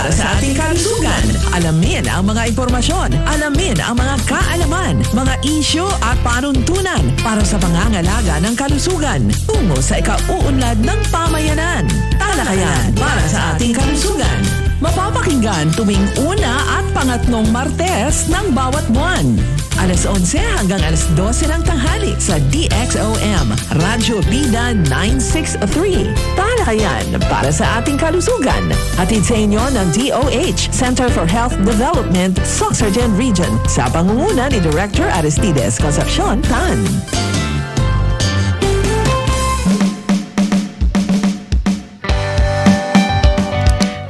para sa ating kalusugan. Alamin ang mga impormasyon, alamin ang mga kaalaman, mga isyu at panuntunan para sa pangangalaga ng kalusugan tungo sa ikauunlad ng pamayanan. Talakayan para sa ating kalusugan. Mapapakinggan tuwing una at pangatlong Martes ng bawat buwan. Alas 11 hanggang alas 12 ng tanghali sa DXOM, Radyo Bida 963. Talakayan para sa ating kalusugan. Hatid sa inyo ng DOH, Center for Health Development, Sorsogon Region, sa pangunguna ni Director Aristides Concepcion Tan.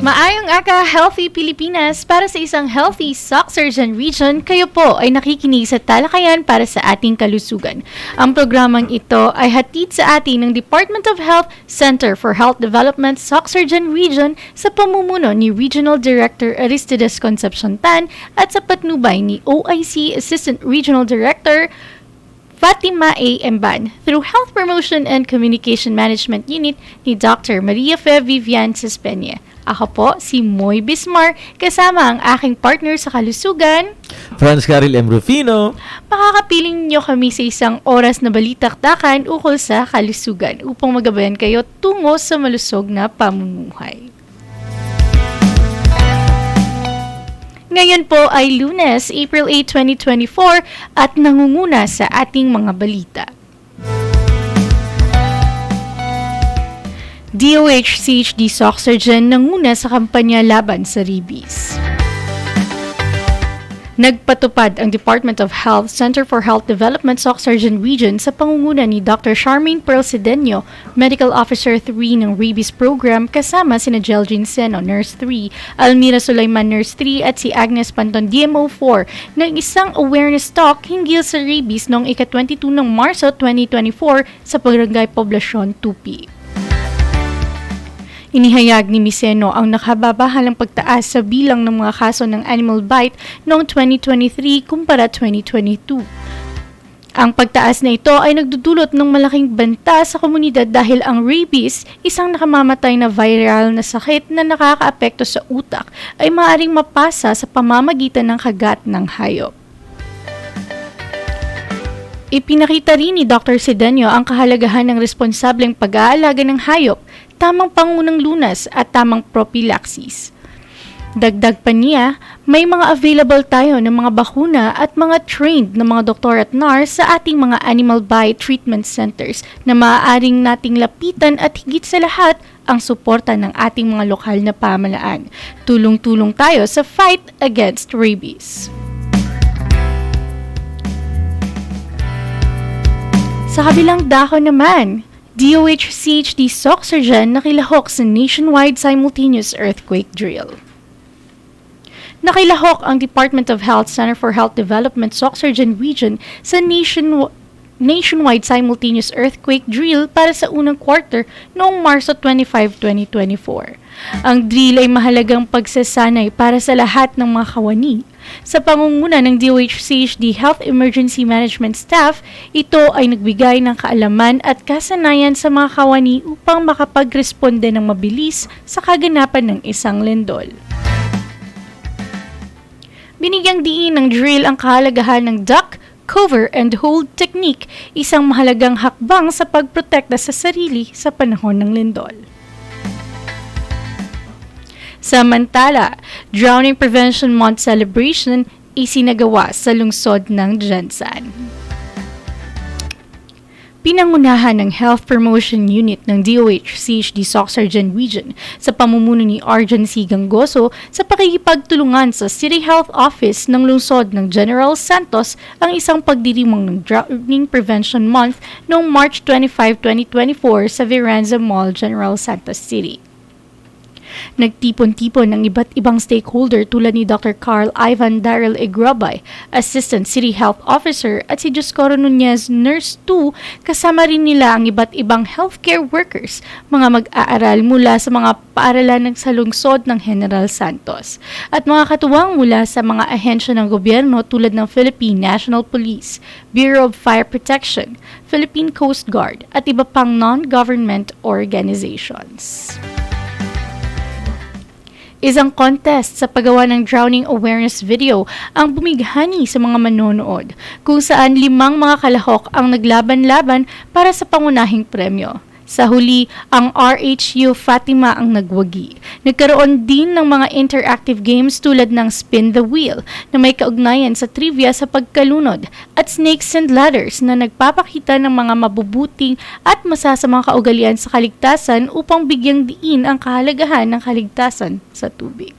Maayong aga, Healthy Pilipinas! Para sa isang healthy Sorsogon Region, kayo po ay nakikinig sa talakayan para sa ating kalusugan. Ang programang ito ay hatid sa atin ng Department of Health, Center for Health Development, Sorsogon Region sa pamumuno ni Regional Director Aristides Concepcion Tan at sa patnubay ni OIC Assistant Regional Director Fatima A. Emban through Health Promotion and Communication Management Unit ni Dr. Maria Fe Vivian Cispeña. Ako po, si Moy Bismar, kasama ang aking partner sa kalusugan, Franz Caril M. Rufino. Makakapiling nyo kami sa isang oras na balitaktakan ukol sa kalusugan upang magabayan kayo tungo sa malusog na pamumuhay. Ngayon po ay Lunes, April 8, 2024 at nangunguna sa ating mga balita. DOH-CHD Sorsogon nanguna sa kampanya laban sa rabies. Nagpatupad ang Department of Health, Center for Health Development, Sorsogon Region sa pangunguna ni Dr. Charmaine Pearl Cedeño, Medical Officer 3 ng Rabies Program kasama sina Jelgin Seno, Nurse 3, Almira Sulaiman, Nurse 3 at si Agnes Panton, DMO 4 ng isang awareness talk hinggil sa rabies noong ika-22 ng Marso 2024 sa Barangay Poblacion, Tupi. Inihayag ni Miseno ang nakababahalang pagtaas sa bilang ng mga kaso ng animal bite noong 2023 kumpara 2022. Ang pagtaas na ito ay nagdudulot ng malaking banta sa komunidad dahil ang rabies, isang nakamamatay na viral na sakit na nakakaapekto sa utak, ay maaaring mapasa sa pamamagitan ng kagat ng hayop. Ipinakita rin ni Dr. Cedeño ang kahalagahan ng responsableng pag-aalaga ng hayop, tamang pangunang lunas at tamang prophylaxis. Dagdag pa niya, may mga available tayo ng mga bakuna at mga trained na mga doktor at nurse sa ating mga animal bite treatment centers na maaaring nating lapitan at higit sa lahat ang suporta ng ating mga lokal na pamahalaan. Tulong-tulong tayo sa fight against rabies. Sa kabilang dako naman, DOH-CHD Sorsogon nakilahok sa nationwide simultaneous earthquake drill. Nakilahok ang Department of Health, Center for Health Development, Sorsogon Region sa nationwide simultaneous earthquake drill para sa unang quarter noong Marso 25, 2024. Ang drill ay mahalagang pagsasanay para sa lahat ng mga kawani. Sa pangunguna ng DOH-CHD Health Emergency Management Staff, ito ay nagbigay ng kaalaman at kasanayan sa mga kawani upang makapagresponde ng mabilis sa kaganapan ng isang lindol. Binigyang diin ng drill ang kahalagahan ng duck, cover, and hold technique, isang mahalagang hakbang sa pagprotekta sa sarili sa panahon ng lindol. Samantala, Drowning Prevention Month celebration isinagawa sa lungsod ng Jensan. Pinangunahan ng Health Promotion Unit ng DOH-CHD Sorsogon Region sa pamumuno ni Arjan C. Gangoso sa pakikipagtulungan sa City Health Office ng lungsod ng General Santos ang isang pagdiriwang ng Drowning Prevention Month noong March 25, 2024 sa Viranza Mall, General Santos City. Nagtipon-tipon ng iba't ibang stakeholder tulad ni Dr. Carl Ivan Daryl Egrobay, Assistant City Health Officer, at si Joscoro Nunez, Nurse 2, kasama rin nila ang iba't ibang healthcare workers, mga mag-aaral mula sa mga paaralan sa lungsod ng General Santos, at mga katuwang mula sa mga ahensya ng gobyerno tulad ng Philippine National Police, Bureau of Fire Protection, Philippine Coast Guard, at iba pang non-government organizations. Isang contest sa paggawa ng drowning awareness video ang bumighani sa mga manonood, kung saan 5 mga kalahok ang naglaban-laban para sa pangunahing premyo. Sa huli, ang RHU Fatima ang nagwagi. Nagkaroon din ng mga interactive games tulad ng Spin the Wheel na may kaugnayan sa trivia sa pagkalunod at Snakes and Ladders na nagpapakita ng mga mabubuting at masasamang kaugalian sa kaligtasan upang bigyang diin ang kahalagahan ng kaligtasan sa tubig.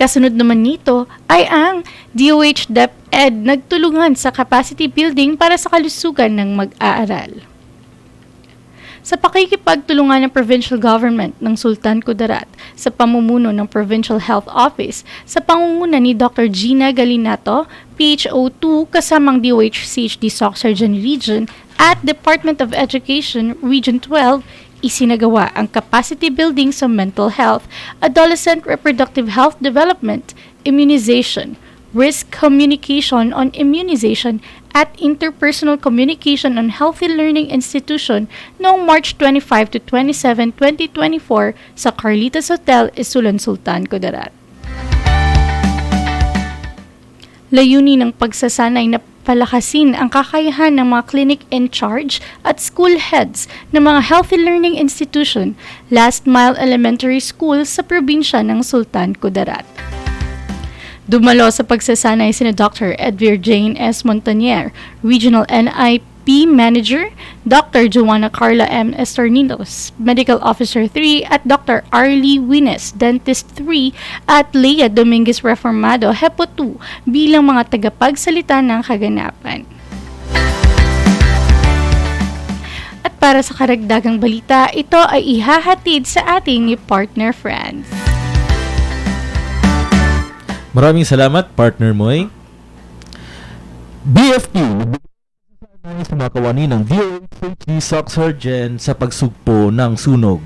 Kasunod naman nito ay ang DOH DepEd nagtulungan sa capacity building para sa kalusugan ng mag-aaral. Sa pakikipagtulungan ng provincial government ng Sultan Kudarat sa pamumuno ng Provincial Health Office sa pangunguna ni Dr. Gina Galinato, PHO2 kasamang DOH CHD Soc Surgeon Region at Department of Education Region 12, isinagawa ang capacity building sa mental health, adolescent reproductive health development, immunization, risk communication on immunization, at interpersonal communication on healthy learning institution noong March 25 to 27, 2024 sa Carlitos Hotel, Isulan, Sultan Kudarat. Layunin ng pagsasanay na palakasin ang kakayahan ng mga clinic in charge at school heads ng mga healthy learning institution, last mile elementary school sa probinsya ng Sultan Kudarat. Dumalo sa pagsasanay sina Dr. Edvir Jane S. Montanier, Regional NIP Manager, Dr. Joanna Carla M. Estorninos, Medical Officer 3, at Dr. Arlie Wines, Dentist 3, at Leia Dominguez Reformado, Hepo 2, bilang mga tagapagsalita ng kaganapan. At para sa karagdagang balita, ito ay ihahatid sa ating partner friends. Maraming salamat, partner Moy. BFQ, sa mga kawani ng DOH Soc Surgeon sa pagsugpo ng sunog.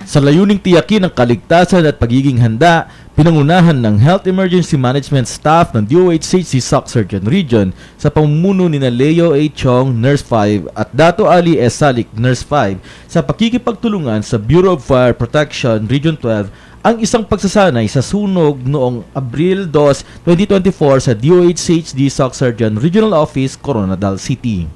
Sa layuning tiyakin ang kaligtasan at pagiging handa, pinangunahan ng Health Emergency Management Staff ng DOH Soc Surgeon Region sa pamumuno ni Leo A. Chong, Nurse 5 at Dato Ali S. Salik, Nurse 5 sa pakikipagtulungan sa Bureau of Fire Protection Region 12 ang isang pagsasanay sa sunog noong Abril 2, 2024 sa DOH Soc Surgeon Regional Office, Coronadal City.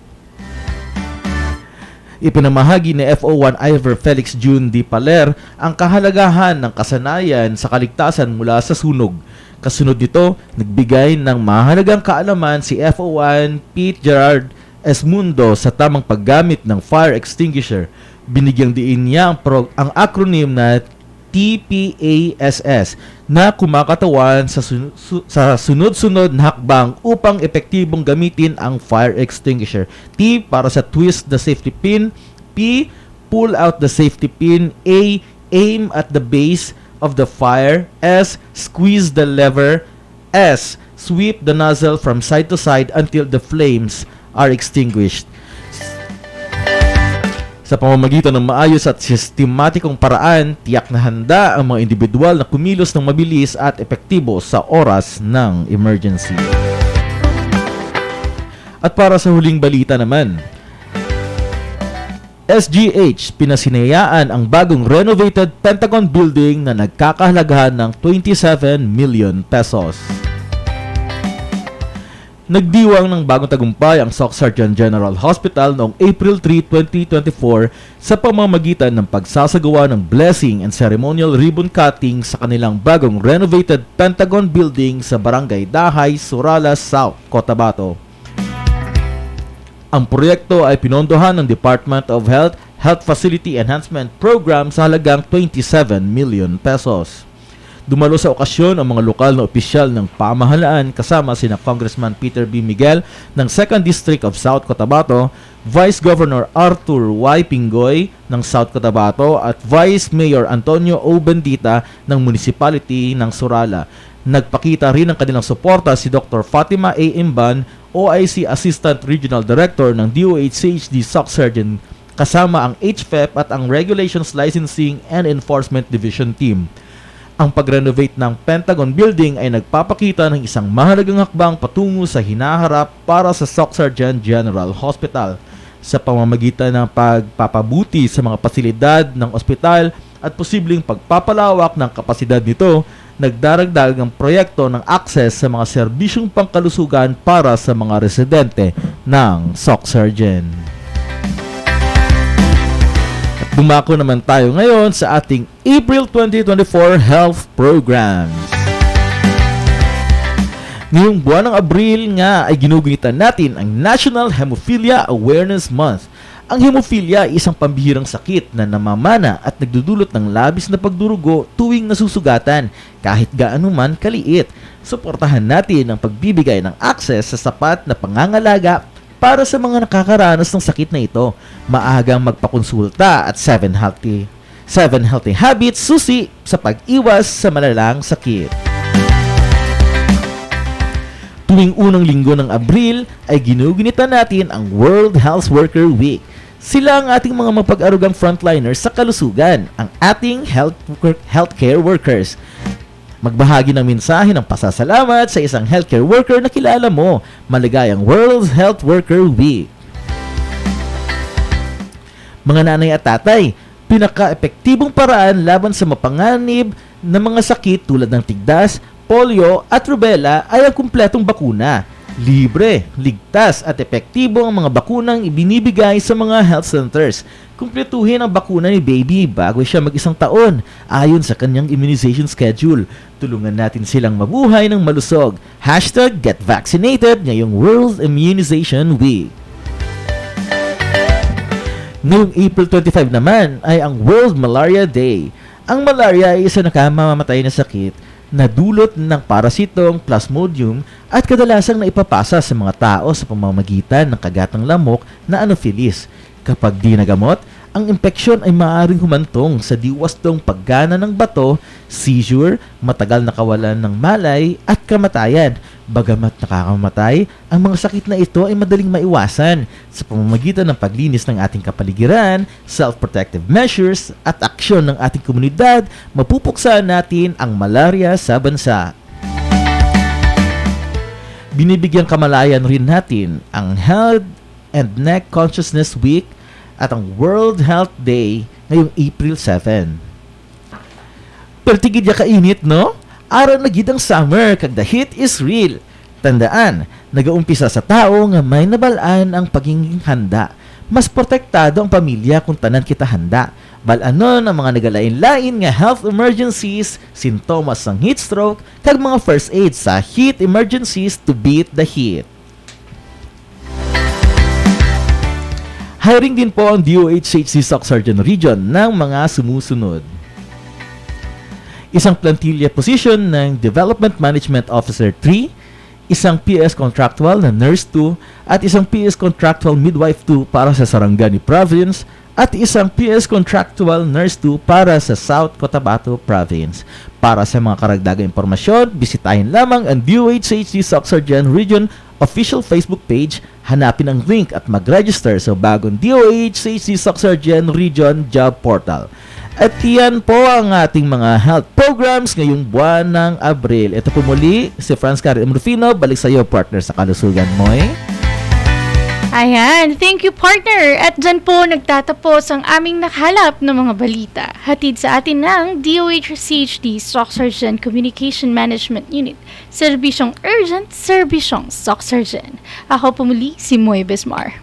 Ipinamahagi ni FO1 Ivor Felix June D. Paler ang kahalagahan ng kasanayan sa kaligtasan mula sa sunog. Kasunod nito, nagbigay ng mahalagang kaalaman si FO1 Pete Gerard Esmundo sa tamang paggamit ng fire extinguisher. Binigyang diin niya ang acronym na TPASS na kumakatawan sa sunod-sunod na hakbang upang epektibong gamitin ang fire extinguisher. T para sa twist the safety pin, P pull out the safety pin, A aim at the base of the fire, S squeeze the lever, S sweep the nozzle from side to side until the flames are extinguished. Sa pamamagitan ng maayos at sistematikong paraan, tiyak na handa ang mga individual na kumilos ng mabilis at epektibo sa oras ng emergency. At para sa huling balita naman, SGH pinasinayaan ang bagong renovated Pentagon Building na nagkakahalagahan ng 27 million pesos. Nagdiwang ng bagong tagumpay ang Soc Surgeon General Hospital noong April 3, 2024 sa pamamagitan ng pagsasagawa ng blessing and ceremonial ribbon cutting sa kanilang bagong renovated Pentagon Building sa Barangay Dahay, Suralas South, Cotabato. Ang proyekto ay pinondohan ng Department of Health Facility Enhancement Program sa halagang 27 million pesos. Dumalo sa okasyon ang mga lokal na opisyal ng pamahalaan kasama sina Congressman Peter B. Miguel ng 2nd District of South Cotabato, Vice Governor Arthur Y. Pingoy ng South Cotabato at Vice Mayor Antonio O. Bendita ng Municipality ng Surala. Nagpakita rin ng kanilang suporta si Dr. Fatima A. Imban, OIC Assistant Regional Director ng DOH-CHD Soc Surgeon, kasama ang HFEP at ang Regulations Licensing and Enforcement Division Team. Ang pag-renovate ng Pentagon Building ay nagpapakita ng isang mahalagang hakbang patungo sa hinaharap para sa Soc Surgeon General Hospital. sa pamamagitan ng pagpapabuti sa mga pasilidad ng ospital at posibleng pagpapalawak ng kapasidad nito, nagdaragdag ang proyekto ng access sa mga serbisyong pangkalusugan para sa mga residente ng SOCSurgen. At dumako naman tayo ngayon sa ating April 2024 health programs. Ngayong buwan ng Abril nga ay ginugunita natin ang National Hemophilia Awareness Month. Ang hemophilia ay isang pambihirang sakit na namamana at nagdudulot ng labis na pagdurugo tuwing nasusugatan, kahit gaano man kaliit. Suportahan natin ang pagbibigay ng access sa sapat na pangangalaga para sa mga nakakaranas ng sakit na ito. Maagang magpakonsulta at 7 Healthy Habits susi sa pag-iwas sa malalang sakit. Tuwing unang linggo ng Abril ay ginugunita natin ang World Health Worker Week. Sila ang ating mga mapag-arugang frontliners sa kalusugan, ang ating healthcare workers. Magbahagi ng mensahe ng pasasalamat sa isang healthcare worker na kilala mo. Maligayang World Health Worker Week. Mga nanay at tatay, pinaka-epektibong paraan laban sa mapanganib na mga sakit tulad ng tigdas, polio at rubella ay ang kumpletong bakuna. Libre, ligtas at epektibo ang mga bakunang ibinibigay sa mga health centers. Kumpletuhin ang bakuna ni baby bago siya mag-1 taon ayon sa kanyang immunization schedule. Tulungan natin silang mabuhay ng malusog. #GetVaccinated ngayong World Immunization Week. Ngayong April 25 naman ay ang World Malaria Day. Ang malaria ay isa na nakamamatay na sakit na dulot ng parasitong Plasmodium at kadalasang naipapasa sa mga tao sa pamamagitan ng kagatang lamok na Anopheles. Kapag di nagamot, ang impeksyon ay maaaring humantong sa diwastong paggana ng bato, seizure, matagal na kawalan ng malay at kamatayan. Bagamat nakakamatay, ang mga sakit na ito ay madaling maiwasan sa pamamagitan ng paglinis ng ating kapaligiran, self-protective measures at aksyon ng ating komunidad. Mapupuksa natin ang malaria sa bansa. Binibigyang kamalayan rin natin ang Head and Neck Consciousness Week at ang World Health Day ngayong April 7. Pertigid ya kainit, no? Araw na gid ang summer kag the heat is real. Tandaan, nagaumpisa sa tao nga may nabalaan ang pagiging handa. Mas protektado ang pamilya kung tanan kita handa. Balanon ang mga nagalain-lain nga health emergencies, sintomas ng heat stroke, kag mga first aid sa heat emergencies to beat the heat. Hiring din po ang DOH-CHC SOCSurgen Region ng mga sumusunod. Isang plantilla position ng Development Management Officer 3, isang PS Contractual na Nurse 2, at isang PS Contractual Midwife 2 para sa Sarangani Province, at isang PS Contractual Nurse 2 para sa South Cotabato Province. Para sa mga karagdagang impormasyon, bisitahin lamang ang DOH-CHC SOCSurgen Region official Facebook page, hanapin ang link at mag-register sa bagong DOH-CHC SOCSurgen Region Job Portal. At yan po ang ating mga health programs ngayong buwan ng Abril. Ito po muli, si Franz Karen Rufino. Balik sa iyo, partner sa kalusugan mo eh. Ayan, thank you partner. At dyan po nagtatapos ang aming nakalap ng mga balita. Hatid sa atin ng DOH-CHD SOCSurgen Communication Management Unit. Serbisyong urgent, serbisyong SOCSurgen. Ako po muli, si Moy Besmar.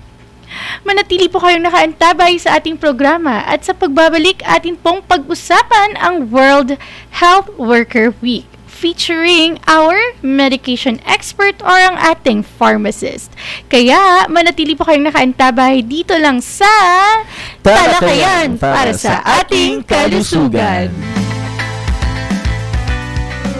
Manatili po kayong nakaantabay sa ating programa at sa pagbabalik atin pong pag-usapan ang World Health Worker Week, featuring our medication expert or ang ating pharmacist. Kaya manatili po kayong nakaantabay dito lang sa Talakayan para sa ating kalusugan.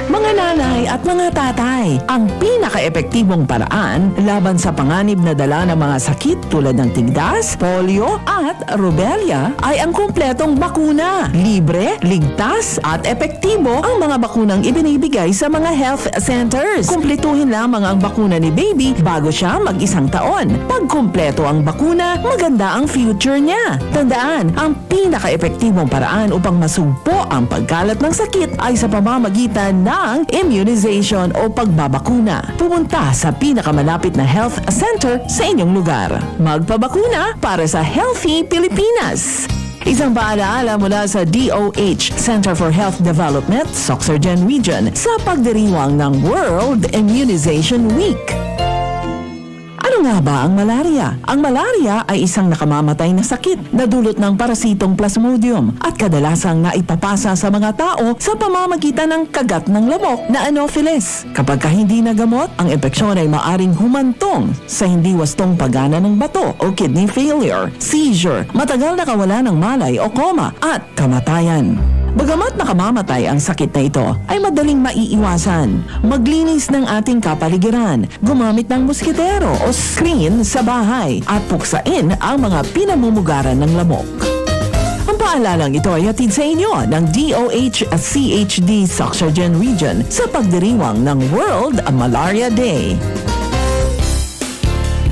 Mga nanay at mga tatay, ang pinaka-epektibong paraan laban sa panganib na dala ng mga sakit tulad ng tigdas, polio at rubella ay ang kumpletong bakuna. Libre, ligtas at epektibo ang mga bakunang ibinibigay sa mga health centers. Kumpletuhin lamang ang bakuna ni baby bago siya mag-1 taon. Pag kumpleto ang bakuna, maganda ang future niya. Tandaan, ang pinaka-epektibong paraan upang masugpo ang pagkalat ng sakit ay sa pamamagitan ng ng immunization o pagbabakuna. Pumunta sa pinakamalapit na health center sa inyong lugar. Magpabakuna para sa Healthy Pilipinas. Isang paalaala mula sa DOH, Center for Health Development, Sorsogon Region, sa pagdiriwang ng World Immunization Week. Ano nga ba ang malaria? Ang malaria ay isang nakamamatay na sakit na dulot ng parasitong Plasmodium at kadalasang naipapasa sa mga tao sa pamamagitan ng kagat ng lamok na Anopheles. Kapag hindi nagamot, ang impeksyon ay maaring humantong sa hindi wastong paggana ng bato o kidney failure, seizure, matagal na kawalan ng malay o coma at kamatayan. Bagamat nakamamatay ang sakit na ito, ay madaling maiiwasan. Maglinis ng ating kapaligiran, gumamit ng muskitero o screen sa bahay, at puksain ang mga pinamumugaran ng lamok. Ang paalalang ito ay hatid sa inyo ng DOH at CHD Sorsogon Region sa pagdiriwang ng World Malaria Day.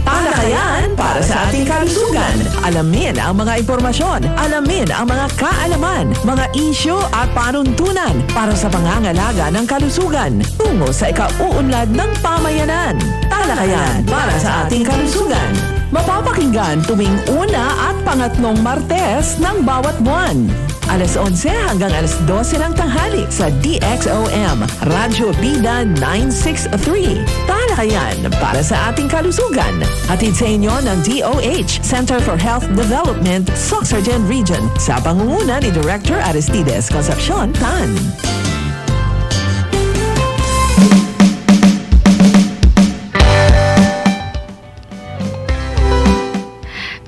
Talakayan para sa ating kalusugan. Alamin ang mga impormasyon, alamin ang mga kaalaman, mga isyu at panuntunan para sa pangangalaga ng kalusugan tungo sa ikauunlad ng pamayanan. Talakayan para sa ating kalusugan. Mapapakinggan tuwing una at pangatlong Martes ng bawat buwan. Alas 11 hanggang alas 12 ng tanghali sa DXOM Radyo Bida 963. Talakayan para sa ating kalusugan. Hatid sa inyo ng DOH, Center for Health Development, Sorsogon Region, sa pangunguna ni Director Aristides Concepcion Tan.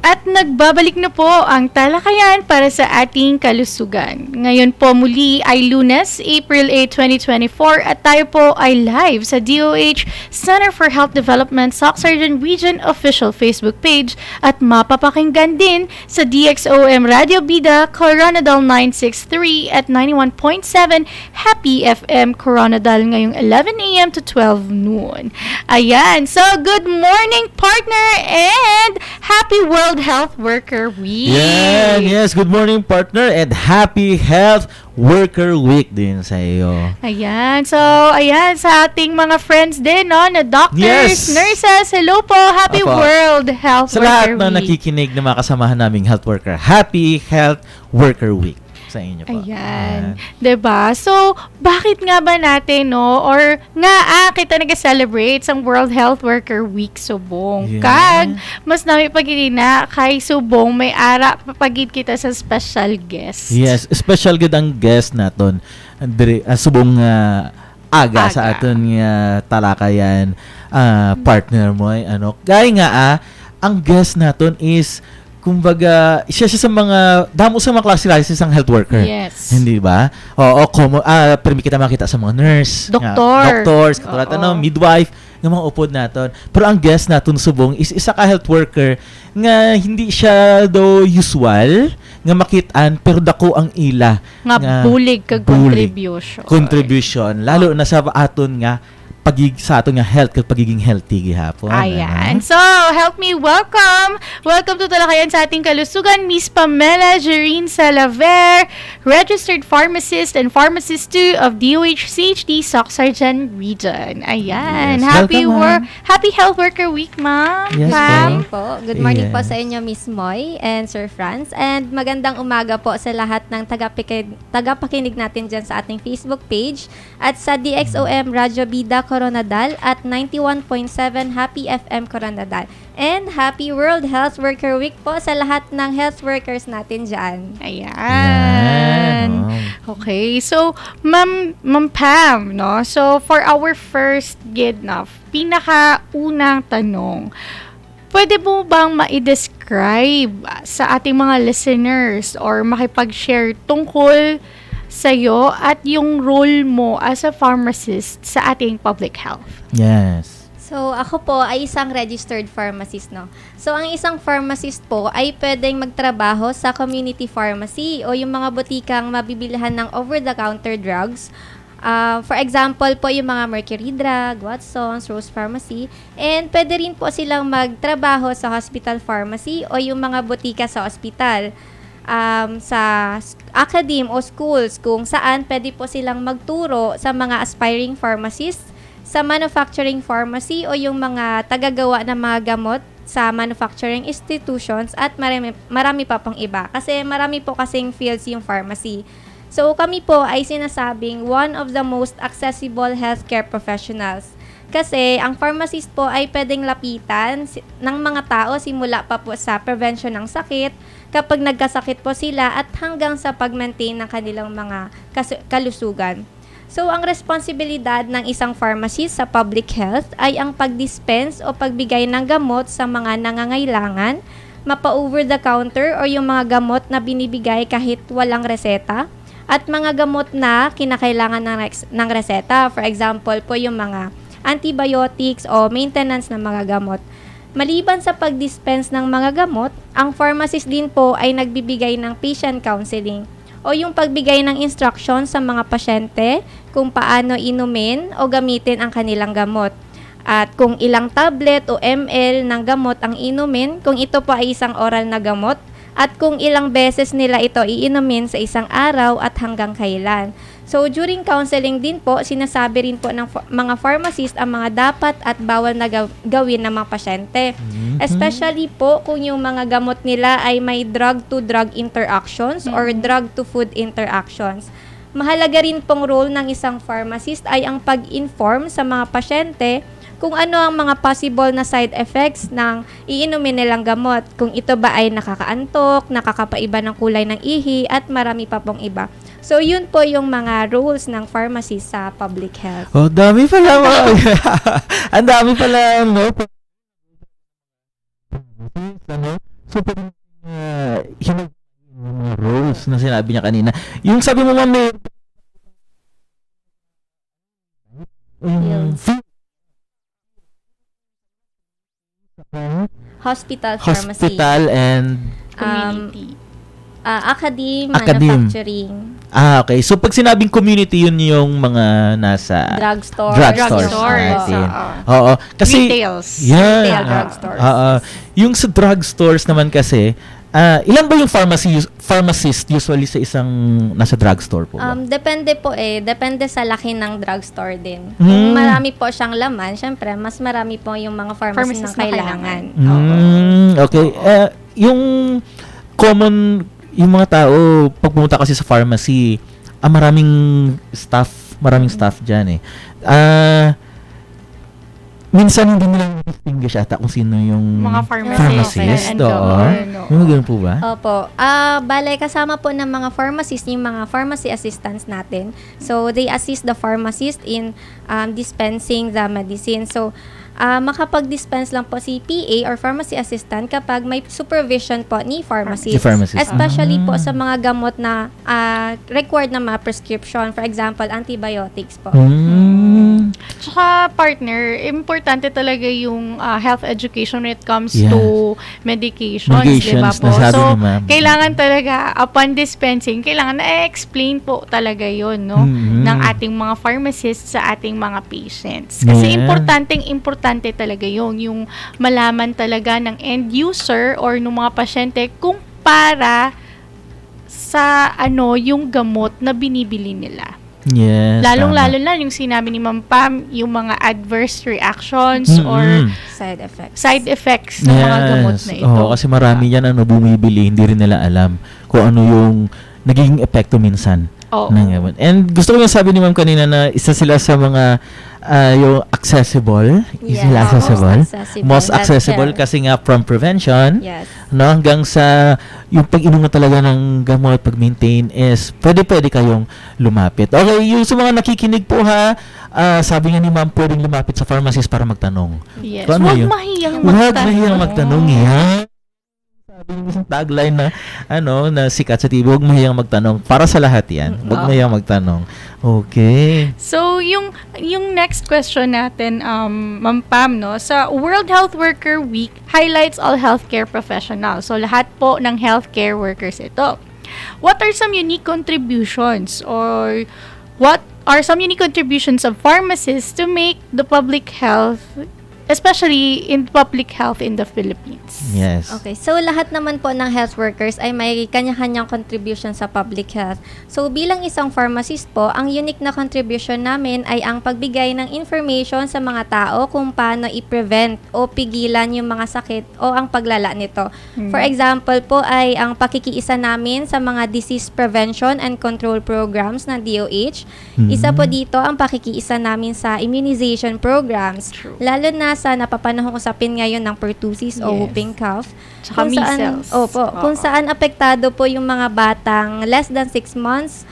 At nagbabalik na po ang talakayan para sa ating kalusugan. Ngayon po muli ay Lunes, April 8, 2024 at tayo po ay live sa DOH Center for Health Development Sorsogon Region official Facebook page at mapapakinggan din sa DXOM Radio Bida Coronadal 963 at 91.7 Happy FM Coronadal ngayong 11 a.m. to 12 noon. Ayan, so good morning partner and happy World Health Worker Week. Yan, yes. Good morning, partner, and happy Health Worker Week din sa iyo. Ayan. So, ayan, sa ating mga friends din, no, na doctors, Yes. nurses, hello po. Happy Opo. World Health Sa Worker lahat na Week. nakikinig na mga kasamahan naming health worker, happy Health Worker Week sa inyo po. Ayan. 'Di ba? So, bakit nga ba natin, no? Or nga kita nag-celebrate sa World Health Worker Week subong. Yeah. Kag mas nami pagina kay subong may ara papagid kita sa special guest. Yes, special good ang guest naton. Subong aga sa aton nga talakayan partner mo ay ano. Gaya nga ang guest naton is kumbaga, siya sa mga, damo sa mga klase isang health worker. Yes. Hindi ba? Oo, pero kita makita sa mga nurse. Doctors, katulad midwife, ng mga upod naton. Pero ang guest naton subong is isa ka health worker nga hindi siya do usual nga makitaan pero dako ang ila. Nga bulig kag contribution. Lalo na sa aton nga sa ato nga health kag pagiging healthy gihapon. Ayan. So, help me welcome to talakayan sa ating kalusugan, Miss Pamela Jerine Salaver, registered pharmacist and pharmacist 2 of DOH-CHD Sorsogon Region. Ayan. Yes. Happy Health Worker Week, ma'am. Yes, Ma'am. Good morning po Yes. sa inyo, Miss Moy and Sir Franz. And magandang umaga po sa lahat ng tagapakinig natin dyan sa ating Facebook page at sa DXOM Radyo Bida Coronadal at 91.7 Happy FM Coronadal. And Happy World Health Worker Week po sa lahat ng health workers natin dyan. Ayan. Yan. Okay. So, Ma'am Pam, no? So, for our first pinaka-unang tanong, pwede mo bang ma-describe sa ating mga listeners or makipag-share tungkol sa'yo at yung role mo as a pharmacist sa ating public health? Yes. So, ako po ay isang registered pharmacist, no? So, ang isang pharmacist po ay pwedeng magtrabaho sa community pharmacy o yung mga butikang mabibilihan ng over-the-counter drugs. For example po, yung mga Mercury Drug, Watson's, Rose Pharmacy. And pwede rin po silang magtrabaho sa hospital pharmacy o yung mga butika sa ospital. academe o schools kung saan pwede po silang magturo sa mga aspiring pharmacists sa manufacturing pharmacy o yung mga tagagawa ng mga gamot sa manufacturing institutions at marami pa pong iba. Kasi marami po kasing fields yung pharmacy. So kami po ay sinasabing one of the most accessible healthcare professionals. Kasi ang pharmacist po ay pwedeng lapitan ng mga tao simula pa po sa prevention ng sakit, kapag nagkasakit po sila at hanggang sa pag-maintain ng kanilang mga kalusugan. So, ang responsibilidad ng isang pharmacist sa public health ay ang pag-dispense o pagbigay ng gamot sa mga nangangailangan, mapa-over the counter o yung mga gamot na binibigay kahit walang reseta, at mga gamot na kinakailangan ng reseta. For example po yung mga antibiotics o maintenance ng mga gamot. Maliban sa pag-dispense ng mga gamot, ang pharmacist din po ay nagbibigay ng patient counseling o yung pagbigay ng instruction sa mga pasyente kung paano inumin o gamitin ang kanilang gamot. At kung ilang tablet o ml ng gamot ang inumin, kung ito po ay isang oral na gamot, at kung ilang beses nila ito iinumin sa isang araw at hanggang kailan. So, during counseling din po, sinasabi rin po ng mga pharmacist ang mga dapat at bawal na gawin ng mga pasyente. Especially po kung yung mga gamot nila ay may drug-to-drug interactions or drug-to-food interactions. Mahalaga rin pong role ng isang pharmacist ay ang pag-inform sa mga pasyente kung ano ang mga possible na side effects ng iinumin nilang gamot. Kung ito ba ay nakakaantok, nakakapaiba ng kulay ng ihi, at marami pa pong iba. So, yun po yung mga roles ng pharmacist sa public health. Oh, dami pala. Ang dami pala, no? So, yung mga roles na sinabi niya kanina. Yung sabi mo, ma'am, may Hospital pharmacy. hospital and Community. Academe, Academe. manufacturing, okay. So pag sinabing community, yun yung mga nasa drugstore. drugstores Drugstores, natin. oo. Oo. Kasi Retails. yan. Retail drugstores. Yung sa drugstores naman kasi, ilan ba yung pharmacist usually sa isang nasa drugstore po ba? Depende po depende sa laki ng drugstore din. Kung marami po siyang laman, syempre mas marami po yung mga pharmacist Pharmacist na na kailangan. Okay. Yung common, yung mga tao, pag pumunta kasi sa pharmacy, maraming staff dyan eh. Minsan hindi nila distinguish ata kung sino yung Mga pharmacist. and Oo. governor, Yung ganun po ba? Opo. Bale, kasama po ng mga pharmacist, yung mga pharmacy assistants natin. So, they assist the pharmacist in dispensing the medicine. So, makapag-dispense lang po si PA or pharmacy assistant kapag may supervision po ni pharmacist. Si pharmacist. Especially po sa mga gamot na required na mga prescription. For example, antibiotics po. Tsaka partner, importante talaga yung health education when it comes Yeah. to medications, di ba Medications, po? nasabi So, ni ma'am. kailangan talaga, upon dispensing, kailangan na-explain po talaga yun, no? Ng ating mga pharmacists sa ating mga patients. Kasi Yeah. importante talaga yun, yung malaman talaga ng end user or ng mga pasyente kung para sa yung gamot na binibili nila. Yes. Lalong-lalo na yung sinabi ni Ma'am Pam, yung mga adverse reactions or Side effects. side effects ng mga gamot na ito. Oo, kasi marami yan bumibili, hindi rin nila alam kung ano yung nagiging epekto minsan Oo. ng gamot. And gusto ko yung sabi ni Ma'am kanina na isa sila sa mga yung accessible. Yes, Sila accessible. Most healthcare. accessible kasi nga from prevention Yes. no, hanggang sa yung pag-inom na talaga ng gamot, pag-maintain is pwede kayong lumapit. Okay, yung sa mga nakikinig po ha, sabi nga ni Ma'am, pwedeng lumapit sa pharmacist para magtanong. Yes. Kung ano Huwag yun? mahiyang Huwag magtanong. mahiyang magtanong yan. Sabi yung isang tagline na na sikat sa TV, huwag mahiyang magtanong. Para sa lahat yan. Huwag mahiyang magtanong. Okay. So, yung next question natin, Ma'am Pam, no? Sa World Health Worker Week, highlights all healthcare professionals. So, lahat po ng healthcare workers ito. What are some unique contributions or what are some unique contributions of pharmacists to make the public health especially in public health in the Philippines. Yes. Okay, so lahat naman po ng health workers ay may kanya-kanyang contribution sa public health. So bilang isang pharmacist po, ang unique na contribution namin ay ang pagbigay ng information sa mga tao kung paano i-prevent o pigilan yung mga sakit o ang paglala nito. For example po ay ang pakikiisa namin sa mga disease prevention and control programs ng DOH. Isa po dito ang pakikiisa namin sa immunization programs. True. Lalo na sa napapanahong usapin ngayon ng pertussis o Yes. whooping cough. Tsaka measles. Kung saan apektado po yung mga batang less than 6 months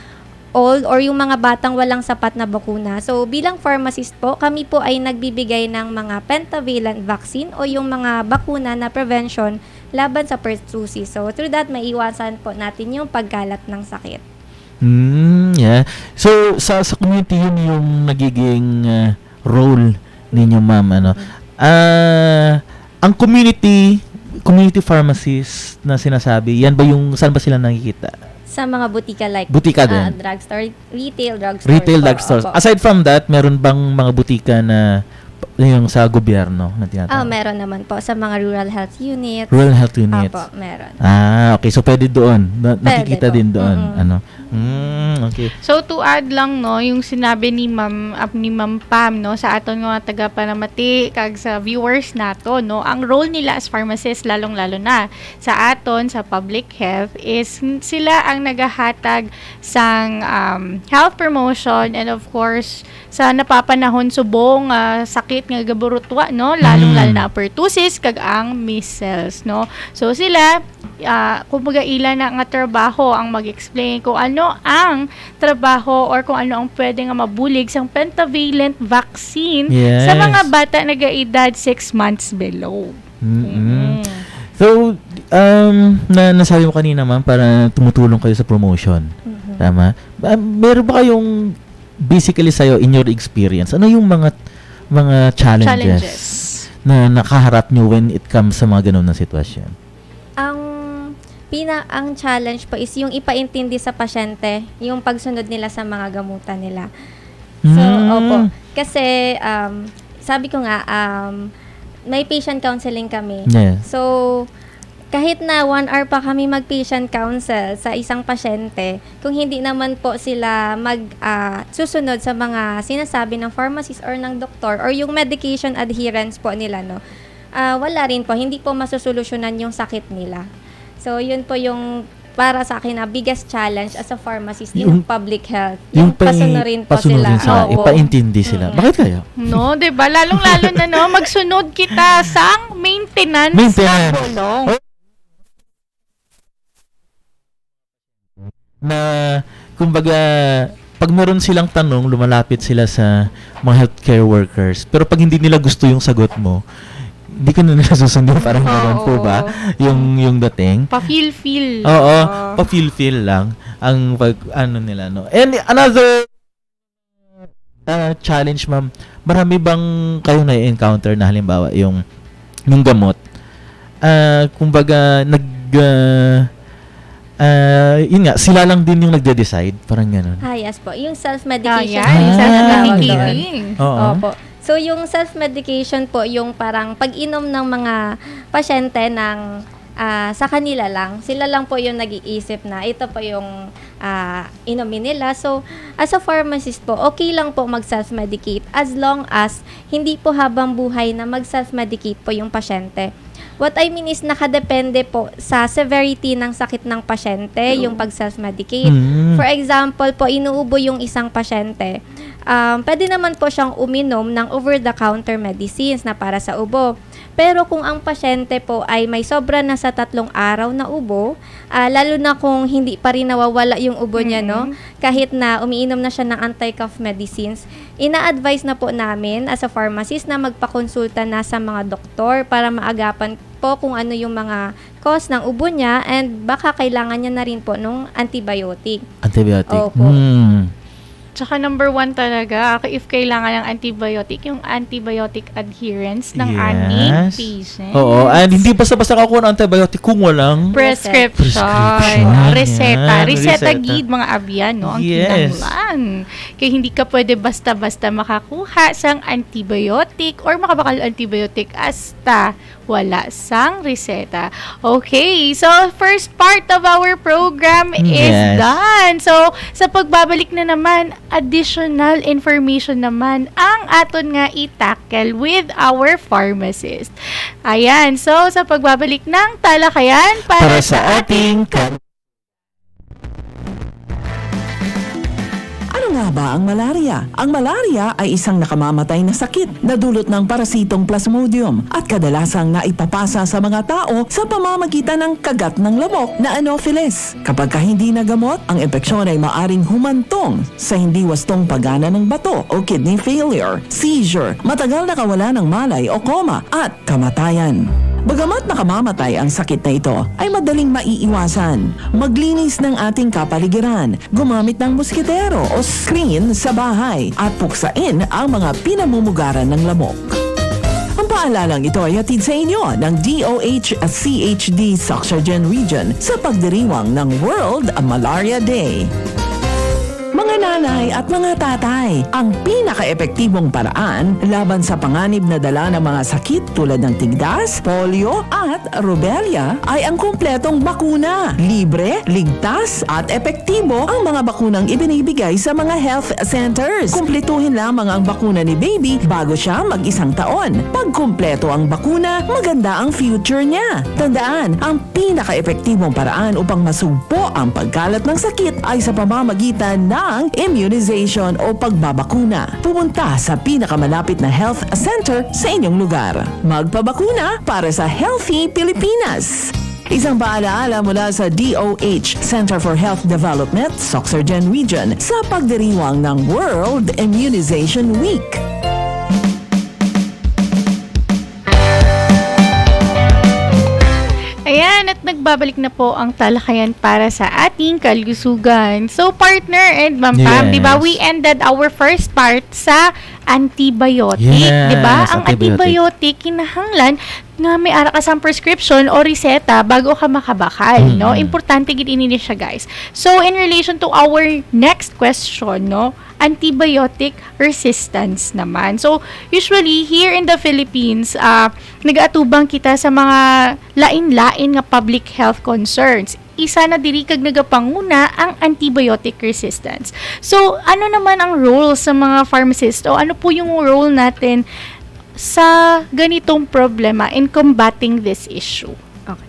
old or yung mga batang walang sapat na bakuna. So, bilang pharmacist po, kami po ay nagbibigay ng mga pentavalent vaccine o yung mga bakuna na prevention laban sa pertussis. So, through that, maiwasan po natin yung pagkalat ng sakit. Yeah. So sa community yun yung nagiging role ninyo, ma'am, ano. Ang community pharmacist na sinasabi, yan ba yung saan ba sila nakikita? Sa mga butika like Butika din. drugstore, retail drugstore. Retail drugstores. Opo. Aside from that, meron bang mga butika na yung sa gobyerno na tinatawag? Meron naman po sa mga rural health units. Rural health units. Opo, meron. Okay. So pwede doon. Nakikita po. din doon. Mm-mm. Ano? Okay. So to add lang no, yung sinabi ni Ma'am Pam no sa aton nga taga Panamati kag sa viewers nato no, ang role nila as pharmacist lalong-lalo na sa aton sa public health is sila ang nagahatag sang health promotion and of course sa napapanahon subong sakit nga gaburutwa no, lalong-lalo na pertussis kag ang measles no. So sila kumbaga ila na nga trabaho ang mag-explain kung ano ang trabaho or kung ano ang pwede nga mabulig sang pentavalent vaccine Yes. sa mga bata nag-edad 6 months below. So, nasabi mo kanina, ma'am, para tumutulong kayo sa promotion. Tama? Meron ba kayong, basically sa'yo, in your experience, ano yung mga challenges na nakaharap nyo when it comes sa mga ganun na sitwasyon? Ang challenge po is yung ipaintindi sa pasyente, yung pagsunod nila sa mga gamutan nila. So, opo. Kasi, sabi ko nga, may patient counseling kami. Yeah. So, kahit na 1 hour pa kami mag-patient counsel sa isang pasyente, kung hindi naman po sila susunod sa mga sinasabi ng pharmacist or ng doktor or yung medication adherence po nila, no, wala rin po. Hindi po masusolusyonan yung sakit nila. So, yun po yung para sa akin na biggest challenge as a pharmacist in public health. Yung pasunurin po sila. Oo. Ipaintindi sila. Bakit kaya? No, 'di ba? Lalong-lalo na no, magsunod kita sa maintenance. sa bulong. Na kumbaga pag meron silang tanong, lumalapit sila sa mga healthcare workers. Pero pag hindi nila gusto yung sagot mo, hindi ka na nila susundin, parang gano'n po ba? Yung dating. Pa-feel. Oo, pa-feel lang ang nila, no? And another challenge, ma'am, marami bang kayo na-encounter na halimbawa yung gamot? Kumbaga, yun nga, sila lang din yung nagde-decide, parang gano'n. Yes po. Yung self-medication. Yung tawag self-medicating. doon. Oo. Opo. So, yung self-medication po, yung parang pag-inom ng mga pasyente ng sa kanila lang. Sila lang po yung nag-iisip na ito po yung inumin nila. So, as a pharmacist po, okay lang po mag-self-medicate as long as hindi po habang buhay na mag-self-medicate po yung pasyente. What I mean is nakadepende po sa severity ng sakit ng pasyente, yung pag-self-medicate. For example po, inuubo yung isang pasyente. Pwede naman po siyang uminom ng over-the-counter medicines na para sa ubo. Pero kung ang pasyente po ay may sobra na sa 3 araw na ubo, lalo na kung hindi pa rin nawawala yung ubo niya, no? Kahit na umiinom na siya ng anti-cough medicines, ina-advise na po namin as a pharmacist na magpakonsulta na sa mga doktor para maagapan po kung ano yung mga cause ng ubo niya and baka kailangan niya na rin po nung antibiotic. Antibiotic. Opo. Tsaka number 1 talaga, if kailangan ng antibiotic, yung antibiotic adherence ng aming patients. Oo, and hindi basta-basta kakuha ng antibiotic kung walang Prescription. Reseta. Yan, Reseta reseta. gid mga abyan, no? Ang Yes. kinahanglan. Kaya hindi ka pwede basta-basta makakuha sang antibiotic or makabakal antibiotic hasta wala sang reseta. Okay, so first part of our program is Yes. done. So, sa pagbabalik na naman, additional information naman ang aton nga itackle with our pharmacist. Ayan, so sa pagbabalik ng talakayan para sa ating Ano nga ba ang malaria? Ang malaria ay isang nakamamatay na sakit na dulot ng parasitong Plasmodium at kadalasang naipapasa sa mga tao sa pamamagitan ng kagat ng lamok na Anopheles. Kapag hindi nagamot, ang impeksyon ay maaring humantong sa hindi wastong paggana ng bato o kidney failure, seizure, matagal na kawalan ng malay o coma at kamatayan. Bagamat nakamamatay ang sakit na ito, ay madaling maiiwasan. Maglinis ng ating kapaligiran, gumamit ng muskitero o screen sa bahay, at puksain ang mga pinamumugaran ng lamok. Ang paalalang ito ay hatid sa inyo ng DOH-CHD Soxargen Region sa pagdiriwang ng World Malaria Day. Mga nanay at mga tatay, ang pinaka-epektibong paraan laban sa panganib na dala ng mga sakit tulad ng tigdas, polio at rubella ay ang kumpletong bakuna. Libre, ligtas at epektibo ang mga bakunang ibinibigay sa mga health centers. Kumpletuhin lamang ang bakuna ni baby bago siya mag-1 taon. Pag kumpleto ang bakuna, maganda ang future niya. Tandaan, ang pinaka-epektibong paraan upang masugpo ang pagkalat ng sakit ay sa pamamagitan ng immunization o pagbabakuna. Pumunta sa pinakamalapit na health center sa inyong lugar. Magpabakuna para sa Healthy Pilipinas. Isang paalaala mula sa DOH, Center for Health Development, Soxargen Region, sa pagdiriwang ng World Immunization Week. Ayan, at nagbabalik na po ang talakayan para sa ating kalusugan. So, partner and Ma'am Pam, Yes. di ba, we ended our first part sa antibiotic, Yes, di ba? Ang antibiotic. antibiotic, kinahanglan nga may ara ka sang prescription o reseta bago ka makabakal, no? Importante gid ini siya, guys. So, in relation to our next question, no, antibiotic resistance naman. So, usually, here in the Philippines, nag-atubang kita sa mga lain-lain nga public health concerns. Isa na diri kag nagapanguna ang antibiotic resistance. So, ano naman ang role sa mga pharmacist o ano po yung role natin sa ganitong problema in combating this issue? Okay.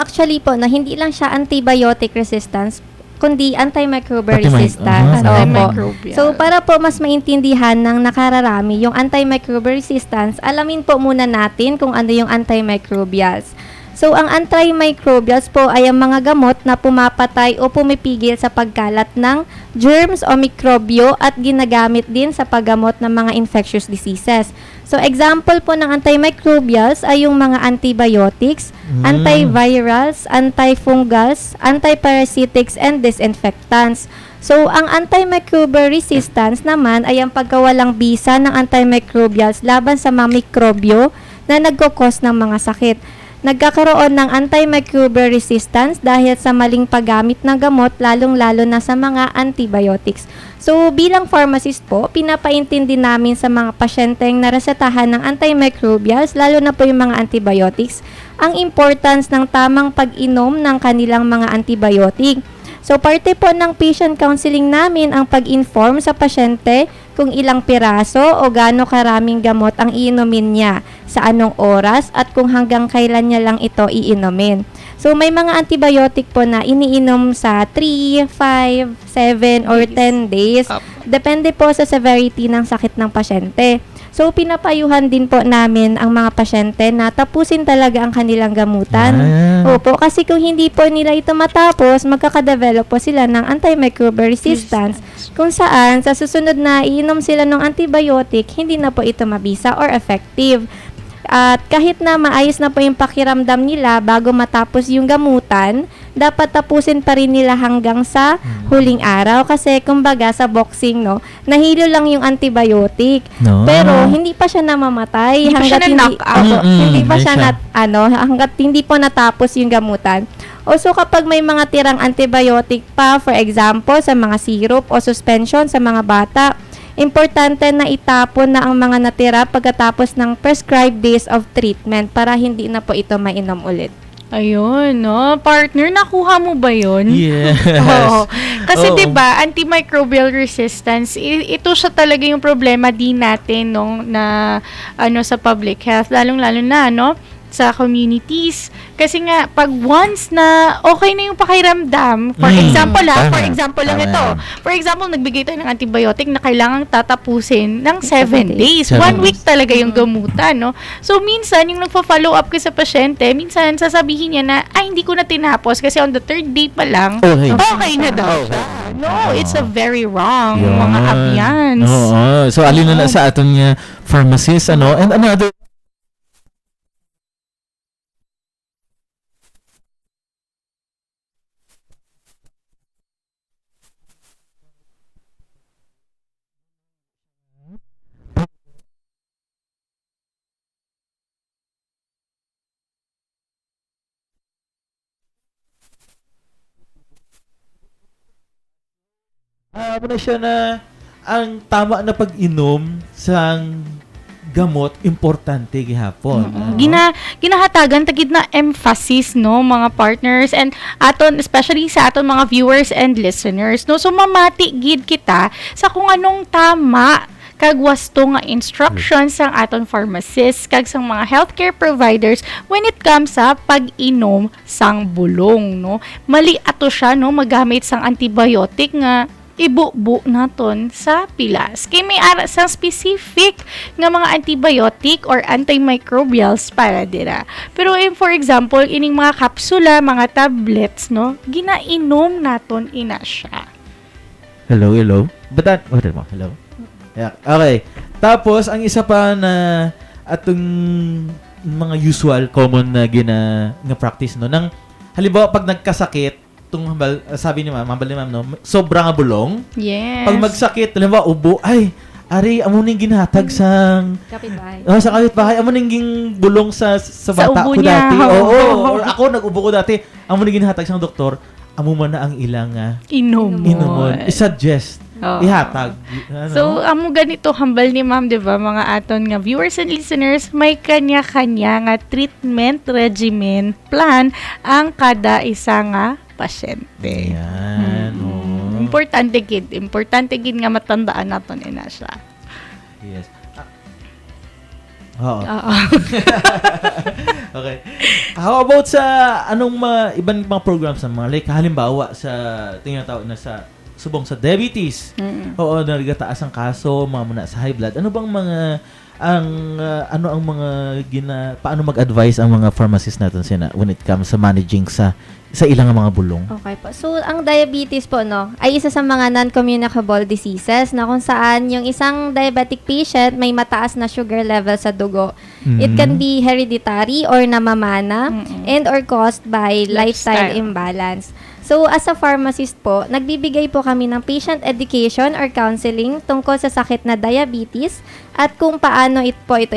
Actually po, na hindi lang siya antibiotic resistance, kundi antimicrobial resistance. Opo. Antimicrobial. So, para po mas maintindihan ng nakararami yung antimicrobial resistance, alamin po muna natin kung ano yung antimicrobials. So, ang antimicrobials po ay ang mga gamot na pumapatay o pumipigil sa pagkalat ng germs o mikrobyo at ginagamit din sa paggamot ng mga infectious diseases. So, example po ng antimicrobials ay yung mga antibiotics, antivirals, antifungals, antiparasitics, and disinfectants. So, ang antimicrobial resistance naman ay ang pagkawalang bisa ng antimicrobials laban sa mga mikrobyo na nagkukos ng mga sakit. Nagkakaroon ng antimicrobial resistance dahil sa maling paggamit ng gamot, lalong-lalo na sa mga antibiotics. So, bilang pharmacist po, pinapaintindi namin sa mga pasyenteng naresetahan ng antimicrobials, lalo na po yung mga antibiotics, ang importance ng tamang pag-inom ng kanilang mga antibiotic. So, parte po ng patient counseling namin ang pag-inform sa pasyente kung ilang piraso o gaano karaming gamot ang iinumin niya, sa anong oras, at kung hanggang kailan niya lang ito iinumin. So, may mga antibiotic po na iniinom sa 3, 5, 7, or 10 days. Depende po sa severity ng sakit ng pasyente. So, pinapayuhan din po namin ang mga pasyente na tapusin talaga ang kanilang gamutan. Opo, kasi kung hindi po nila ito matapos, magkakadevelop po sila ng antimicrobial resistance, kung saan sa susunod na iinom sila ng antibiotic, hindi na po ito mabisa or effective. At kahit na maayos na po yung pakiramdam nila bago matapos yung gamutan, dapat tapusin pa rin nila hanggang sa huling araw. Kasi kumbaga sa boxing, no, nahilo lang yung antibiotic. No. Pero hindi pa siya namamatay Hindi pa siya na-knock out. hindi pa Hindi siya siya. hanggat hindi po natapos yung gamutan. O so kapag may mga tirang antibiotic pa, for example, sa mga syrup o suspension sa mga bata, importante na itapon na ang mga natira pagkatapos ng prescribed days of treatment para hindi na po ito mainom ulit. Ayun, no? Partner, nakuha mo ba yun? Yes. Oo. Kasi Oo. 'di ba, antimicrobial resistance, ito siya talaga yung problema din natin nung na sa public health, lalong-lalo na sa communities. Kasi nga pag once na okay na yung pakiramdam, for example tama. lang Tama ito. yan. For example, nagbigay tayo ng antibiotic na kailangang tatapusin ng 7 days. 7 1 days. week talaga yung gamutan, no? So minsan yung nagfo-follow up ka sa pasyente, minsan sasabihin niya na hindi ko na tinapos kasi on the 3rd day pa lang okay na daw siya. No, it's a very wrong mga appliance. Oo. So, alin na sa aton nga pharmacist, and another ano na siya na ang tama na pag-inom sa gamot importante gihapon. Ginahatagan tagid na emphasis, no, mga partners, and aton especially sa aton mga viewers and listeners, no. So mamati gid kita sa kung anong tama kag wasto nga instructions sang aton pharmacist kag sang mga healthcare providers when it comes sa pag-inom sang bulong, no. Mali ato siya, no, magamit sang antibiotic nga ibubo naton sa pilas. Kay may ara sa specific nga mga antibiotic or antimicrobials para dira. Pero for example, ining mga kapsula, mga tablets, no, ginainom naton ina siya. Hello. Hello. Yeah. Okay. Tapos, ang isa pa na atong mga usual, common na nga practice, no, nang halimbawa pag nagkasakit, sabi ni ma'am, no, sobra nga bulong. Yes. Pag magsakit, halimbawa, ubo, ari, amo ning ginhatag sang Kapitbahay. sa kapitbahay, amo ning bulong sa bata ubo ko niya. dati. Oo. Oo. Or ako, nag-ubo ko dati, amo ning ginhatag sang doktor, amo man na ang ilang Inom. inomon. I-suggest. Oo. Ihatag. So, amo ganito hambal ni ma'am, 'di ba, mga aton nga viewers and listeners, may kanya-kanya nga treatment regimen plan ang kada isa nga pasyente. Yan. oo. Importante gid nga matandaan naton ina siya. Yes. Oo. Oo. Okay. How about sa anong mga ibang mga programs na mga like halimbawa sa tinatawag na sa subong sa diabetes. Oo, nagataas ang kaso, mga muna sa high blood. Ano bang mga ang mga paano mag-advise ang mga pharmacists natin sina when it comes sa managing sa ilang mga bulong? Okay po. So, ang diabetes po, no, ay isa sa mga non-communicable diseases na kung saan yung isang diabetic patient may mataas na sugar level sa dugo. It can be hereditary or namamana and or caused by lifestyle imbalance. So, as a pharmacist po, nagbibigay po kami ng patient education or counseling tungkol sa sakit na diabetes at kung paano ito ay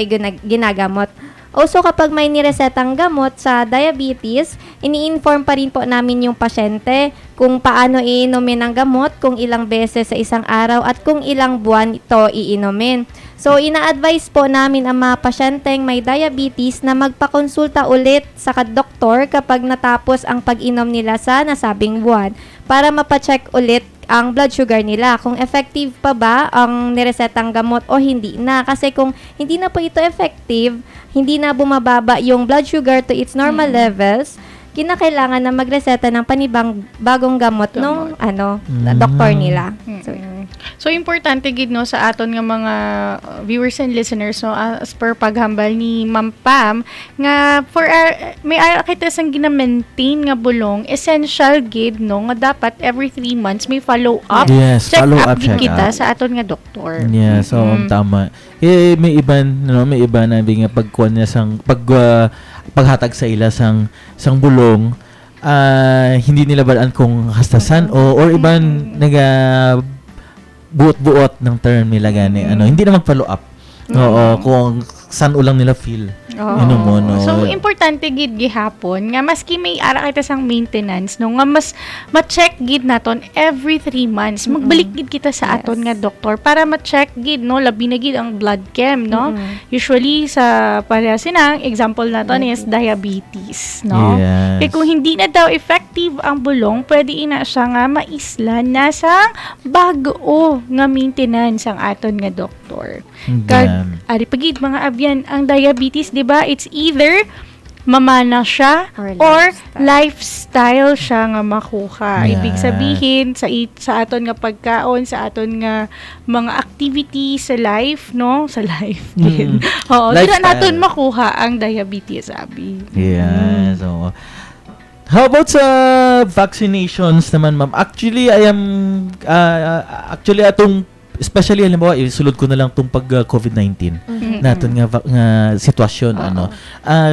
ginagamot. Also, kapag may niresetang gamot sa diabetes, ini-inform pa rin po namin yung pasyente kung paano iinumin ang gamot, kung ilang beses sa isang araw, at kung ilang buwan ito iinumin. So, ina-advise po namin ang mga pasyenteng may diabetes na magpakonsulta ulit sa doktor kapag natapos ang pag-inom nila sa nasabing buwan para mapacheck ulit ang blood sugar nila, kung effective pa ba ang niresetang gamot o hindi na. Kasi kung hindi na po ito effective, hindi na bumababa yung blood sugar to its normal levels, kinakailangan na magreseta ng bagong gamot nung doktor nila. So importante gid, no, sa aton nga mga viewers and listeners, no, as per paghambal ni Ma'am Pam nga for may kita sang gina-maintain nga bulong, essential gid, no, nga dapat every 3 months may follow up. Yes, check follow up up, check kita up. sa aton nga doktor. Yeah, so tama. May iba na nga pagkuan niya sang paghatag sa ila sang bulong hindi nila balaan kung hastasan or iban buot-buot ng term nila gani. Hindi na mag-follow up. Oo, kung saan ulang nila feel. Ano mo, no? So, importante gid gihapon nga maski may ara kita sang maintenance no nga mas ma-check gid naton every 3 months. Magbalik gid kita sa aton nga doktor para ma-check gid no labi na gid ang blood chem no. Usually sa parehas example naton is diabetes no. Yes. Kaya kung hindi na daw effective ang bulong, pwede ina siya nga maislan na sa bag-o nga maintenance ang aton nga doktor. Kag ari pagid mga abyan ang diabetes, di ba? It's either mamana siya or lifestyle siya nga makuha. Yeah. Ibig sabihin sa aton nga pagkaon, sa aton nga mga activity sa life, no? Sa life din. Oo, dili naton makuha ang diabetes, abi. Yeah. So, how about sa vaccinations naman, ma'am? Actually, I am atong especially halimbawa isulod ko na lang tong pag COVID-19 naton nga sitwasyon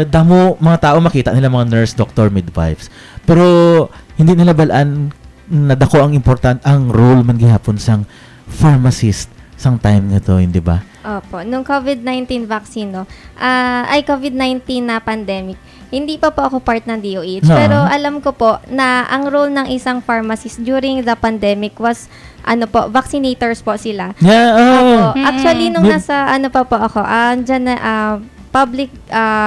damo mga tao makita nila mga nurse, doctor, midwives pero hindi nila balaan nadako ang ang role man gihapon sang pharmacist sang time nga to, hindi ba? Opo, nung COVID-19 vaccine, no, COVID-19 na pandemic, hindi pa po ako part ng DOH, pero alam ko po na ang role ng isang pharmacist during the pandemic was, vaccinators po sila. Yeah, Actually, nung nasa, pa po ako, dyan na, public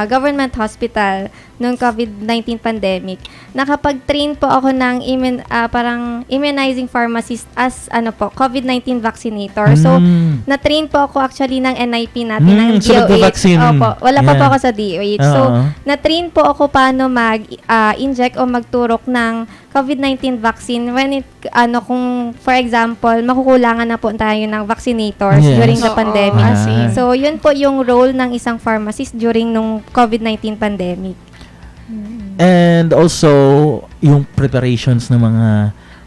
government hospital nung COVID-19 pandemic, nakapag-train po ako ng parang immunizing pharmacist as COVID-19 vaccinator. So, na-train po ako actually ng NIP natin, ng DOH. Opo, wala pa po ako sa DOH. So, na-train po ako paano mag-inject o magturok ng COVID-19 vaccine when kung for example, makukulangan na po tayo ng vaccinators during the pandemic. So, yun po yung role ng isang pharmacist during nung COVID-19 pandemic. And also, yung preparations ng mga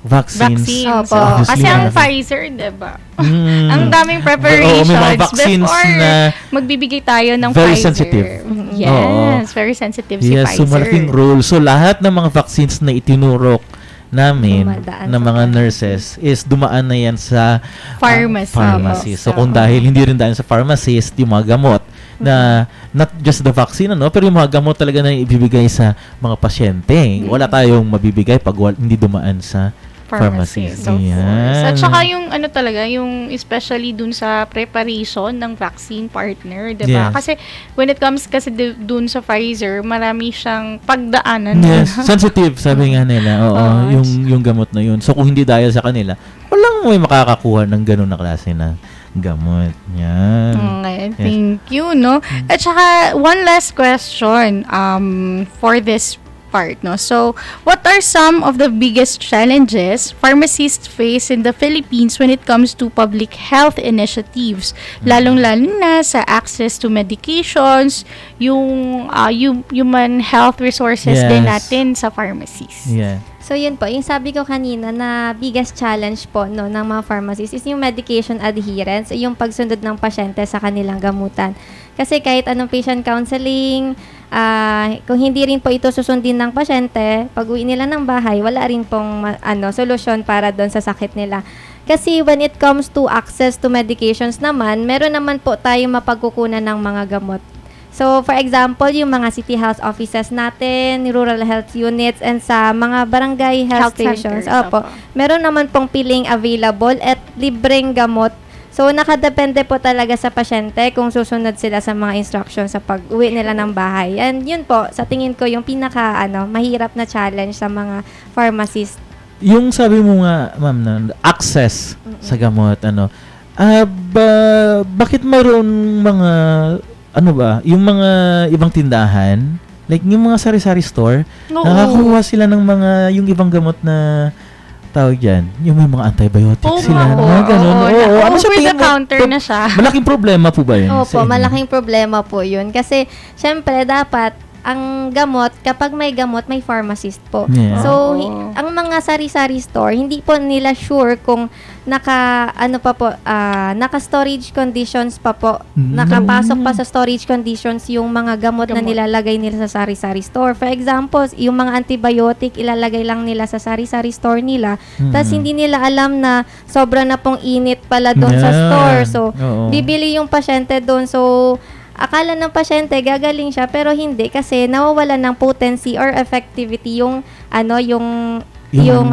vaccines. Opo. Kasi ang Pfizer, diba? Ang daming preparations may mga vaccines before na magbibigay tayo ng very Pfizer. Sensitive. Yes, very sensitive si Pfizer. Pfizer. So malaking role. So lahat ng mga vaccines na itinurok namin ng mga nurses is dumaan na yan sa pharmacy. So kung dahil hindi rin dahil sa pharmacist, yung mga gamot na not just the vaccine pero yung mga gamot talaga na ibibigay sa mga pasyente. Wala tayong mabibigay pag hindi dumaan sa pharmacist. At saka yung talaga, yung especially dun sa preparation ng vaccine partner, diba? Yes. Kasi when it comes kasi dun sa Pfizer, marami siyang pagdaanan. Yes, sensitive sabi nga nila. Yung gamot na yun. So kung hindi dahil sa kanila, walang may makakakuha ng ganun na klase na gamot. Yan. Okay, thank you, no? At saka one last question for this part, no? So, what are some of the biggest challenges pharmacists face in the Philippines when it comes to public health initiatives? Lalong-lalo na sa access to medications, yung human health resources din natin sa pharmacies. Yeah. So, yun po. Yung sabi ko kanina na biggest challenge po ng mga pharmacies is yung medication adherence, yung pagsundod ng pasyente sa kanilang gamutan. Kasi kahit anong patient counseling, kung hindi rin po ito susundin ng pasyente, pag uwi nila ng bahay, wala rin pong solusyon para doon sa sakit nila. Kasi when it comes to access to medications naman, meron naman po tayong mapagkukunan ng mga gamot. So, for example, yung mga city health offices natin, rural health units, and sa mga barangay health stations. Centers, meron naman pong piling available at libreng gamot. So, nakadepende po talaga sa pasyente kung susunod sila sa mga instructions sa pag-uwi nila ng bahay. And yun po, sa tingin ko, yung mahirap na challenge sa mga pharmacists. Yung sabi mo nga, ma'am, na access sa gamot, bakit mayroon mga yung mga ibang tindahan, like yung mga sari-sari store, nakakuha sila ng mga, yung ibang gamot na tawag yan, yung may mga antibiotics sila, mga ganun. With the counter na siya. Malaking problema po ba yun? Opo, malaking problema po yun. Kasi, syempre, dapat, ang gamot, kapag may gamot, may pharmacist po. Yeah. So, ang mga sari-sari store, hindi po nila sure kung naka-storage conditions pa po. Nakapasok pa sa storage conditions yung mga gamot na nilalagay nila sa sari-sari store. For example, yung mga antibiotic, ilalagay lang nila sa sari-sari store nila. Tapos hindi nila alam na sobra na pong init pala doon sa store. So, bibili yung pasyente doon. So, akala ng pasyente gagaling siya pero hindi kasi nawawalan ng potency or effectivity yung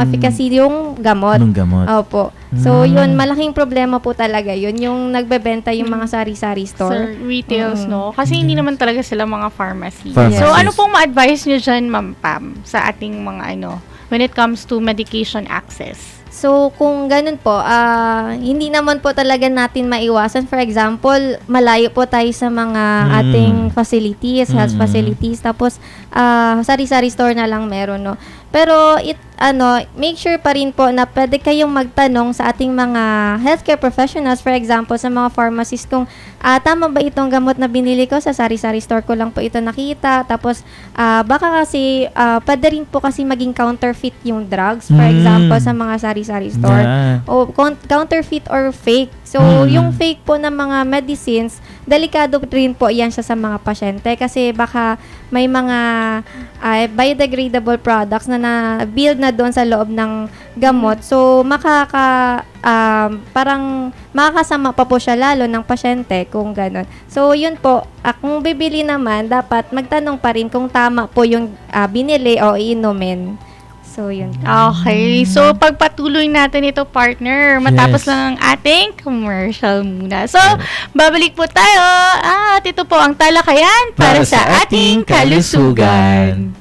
efficacy yung gamot. Opo. So yun, malaking problema po talaga yun yung nagbebenta yung mga sari-sari store. Sa retails, no? Kasi hindi naman talaga sila mga pharmacy. Pharmacies. So ano pong ma-advise nyo dyan, Ma'am Pam, sa ating mga when it comes to medication access? So, kung ganun po, hindi naman po talaga natin maiwasan. For example, malayo po tayo sa mga ating facilities, health facilities. Tapos, sari-sari store na lang meron, no? Pero, make sure pa rin po na pwede kayong magtanong sa ating mga healthcare professionals, for example, sa mga pharmacists kung tama ba itong gamot na binili ko sa sari-sari store ko lang po ito nakita. Tapos, baka kasi, pwede rin po kasi maging counterfeit yung drugs, for example, sa mga sari-sari store. O counterfeit or fake. So, yung fake po ng mga medicines, delikado rin po yan siya sa mga pasyente kasi baka may mga biodegradable products na na-build na doon sa loob ng gamot. So, parang makakasama pa po siya lalo ng pasyente kung gano'n. So, yun po. Kung bibili naman, dapat magtanong pa rin kung tama po yung binili o iinumin. So, yun. Okay. So, pagpatuloy natin ito, partner. Matapos lang ang ating commercial muna. So, babalik po tayo. At ito po ang talakayan para sa ating kalusugan.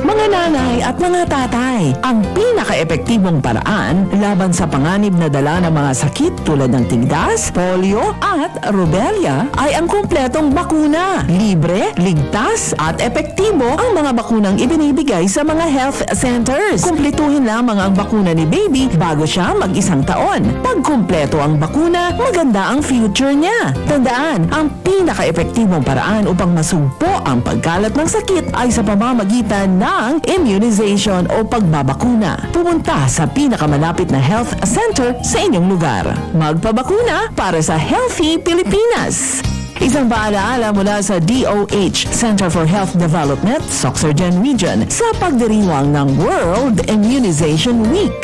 Mga nanay at mga tatay, ang pinaka-epektibong paraan laban sa panganib na dala ng mga sakit tulad ng tigdas, polio at rubella ay ang kumpletong bakuna. Libre, ligtas at epektibo ang mga bakunang ibinibigay sa mga health centers. Kumpletuhin lamang ang bakuna ni baby bago siya mag-1 taon. Pag kumpleto ang bakuna, maganda ang future niya. Tandaan, ang pinaka-epektibong paraan upang masugpo ang pagkalat ng sakit ay sa pamamagitan ng immunization o pagbabakuna. Pumunta sa pinakamalapit na health center sa inyong lugar. Magpabakuna para sa Healthy Pilipinas. Isang paalaala mula sa DOH, Center for Health Development, Sorsogon Region, sa pagdiriwang ng World Immunization Week.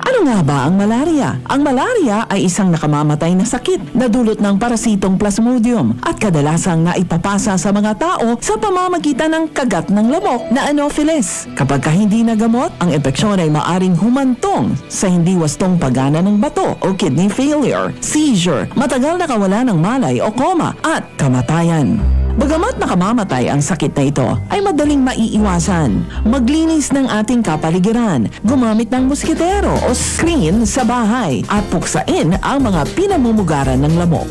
Ano nga ba ang malaria? Ang malaria ay isang nakamamatay na sakit na dulot ng parasitong Plasmodium at kadalasang naipapasa sa mga tao sa pamamagitan ng kagat ng lamok na Anopheles. Kapag hindi nagamot, ang impeksyon ay maaring humantong sa hindi wastong paggana ng bato o kidney failure, seizure, matagal na kawalan ng malay o coma at kamatayan. Bagamat nakamamatay ang sakit na ito, ay madaling maiiwasan. Maglinis ng ating kapaligiran, gumamit ng moskitero o screen sa bahay, at puksain ang mga pinamumugaran ng lamok.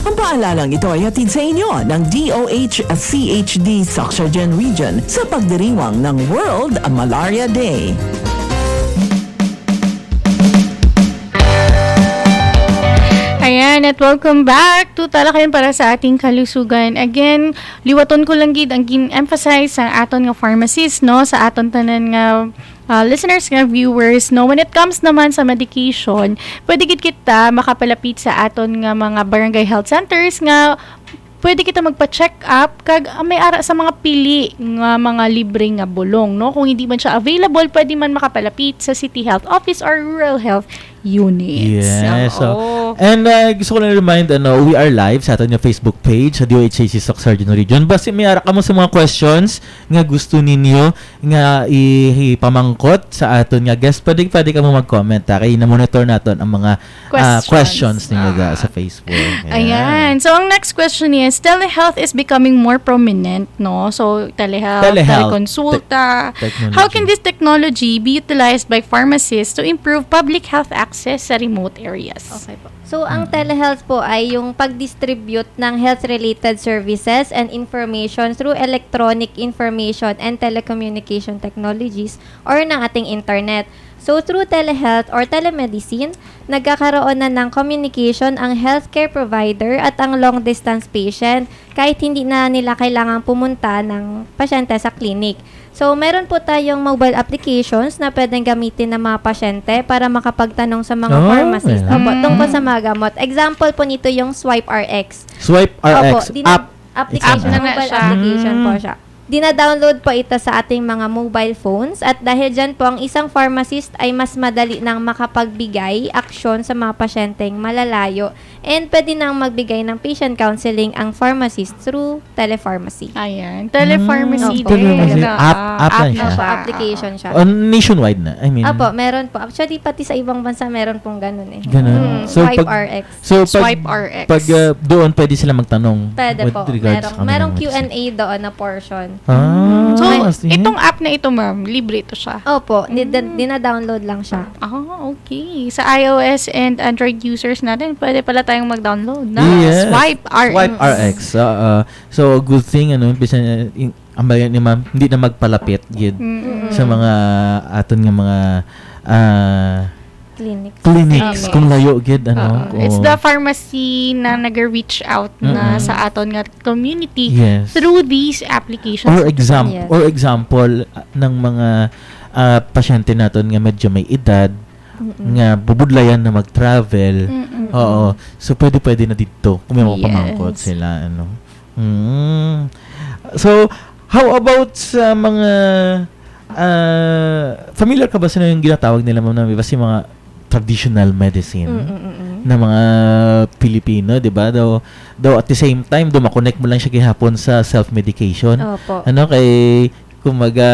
Ang paalalang ito ay hatid sa inyo ng DOH at CHD Sorsogon Region sa pagdiriwang ng World Malaria Day. Ayan, at welcome back to Talakayan para sa ating kalusugan. Again, liwaton ko lang gid ang gin-emphasize sa aton nga pharmacist, no, sa aton tanan nga listeners nga viewers, no, when it comes naman sa medication, pwede gid kita makapalapit sa aton nga mga barangay health centers nga pwede kita magpa-check up kag may ara sa mga pili nga mga libre nga bulong, no. Kung hindi man siya available, pwede man makapalapit sa City Health Office or Rural Health Units. Yes. And gusto ko lang remind, we are live sa ating Facebook page sa DOHCC Sorsogon Region. Basta may ara ka mo sa mga questions nga gusto ninyo nga ipamangkot sa aton nga guest. Pwede ka mo mag-comment. Kaya na-monitor natin ang mga questions ninyo sa Facebook. Ayan. So, ang next question is, telehealth is becoming more prominent, no? So, telehealth. Teleconsulta. How can this technology be utilized by pharmacists to improve public health access sa remote areas? Okay po. So, ang telehealth po ay yung pag-distribute ng health-related services and information through electronic information and telecommunication technologies or ng ating internet. So, through telehealth or telemedicine, nagkakaroon na ng communication ang healthcare provider at ang long-distance patient kahit hindi na nila kailangang pumunta ng pasyente sa clinic. So, meron po tayong mobile applications na pwedeng gamitin ng mga pasyente para makapagtanong sa mga pharmacist tungkol sa mga gamot. Example po nito yung Swipe RX. Swipe RX app. Application, App na mobile siya. application po siya. Dina-download po ito sa ating mga mobile phones at dahil dyan po ang isang pharmacist ay mas madali nang makapagbigay aksyon sa mga pasyenteng malalayo and pwede nang magbigay ng patient counseling ang pharmacist through telepharmacy. Ayan. Telepharmacy Opo. din. Telepharmacy. No, App lang siya. Opo, application siya. Nationwide na. I mean, Apo, meron po. Actually, pati sa ibang bansa meron pong ganun eh. ganun. Swipe RX. So, Swipe RX. Pag doon, pwede sila magtanong. Pwede with po. regards sa Merong kanilang Q&A doon na portion. So, sige. itong app na ito, ma'am, libre ito siya. Opo, dina-download lang siya. Okay. Sa iOS and Android users natin, pwede pala tayong mag-download na Yes. Swipe RX. Swipe RX. So, good thing, bisa ang bayan ni ma'am, hindi na magpalapit, gid, sa mga aton nga mga clinics, Okay. kung layo, gid, ano. It's the pharmacy na nag-reach out na sa aton nga community Yes. through these applications. Or Yes. example ng mga pasyente naton nga medyo may edad, nga bubudlayan na mag-travel. Oo. So, pwede na dito kung may mga Yes. pamangkot sila. Ano. So, how about sa mga familiar ka ba sa yung ginatawag nila, ma'am, na iba si mga traditional medicine na mga Pilipino, di ba? Daw at the same time, makonect mo lang siya gihapon sa self-medication. Opo. Ano, kay kumaga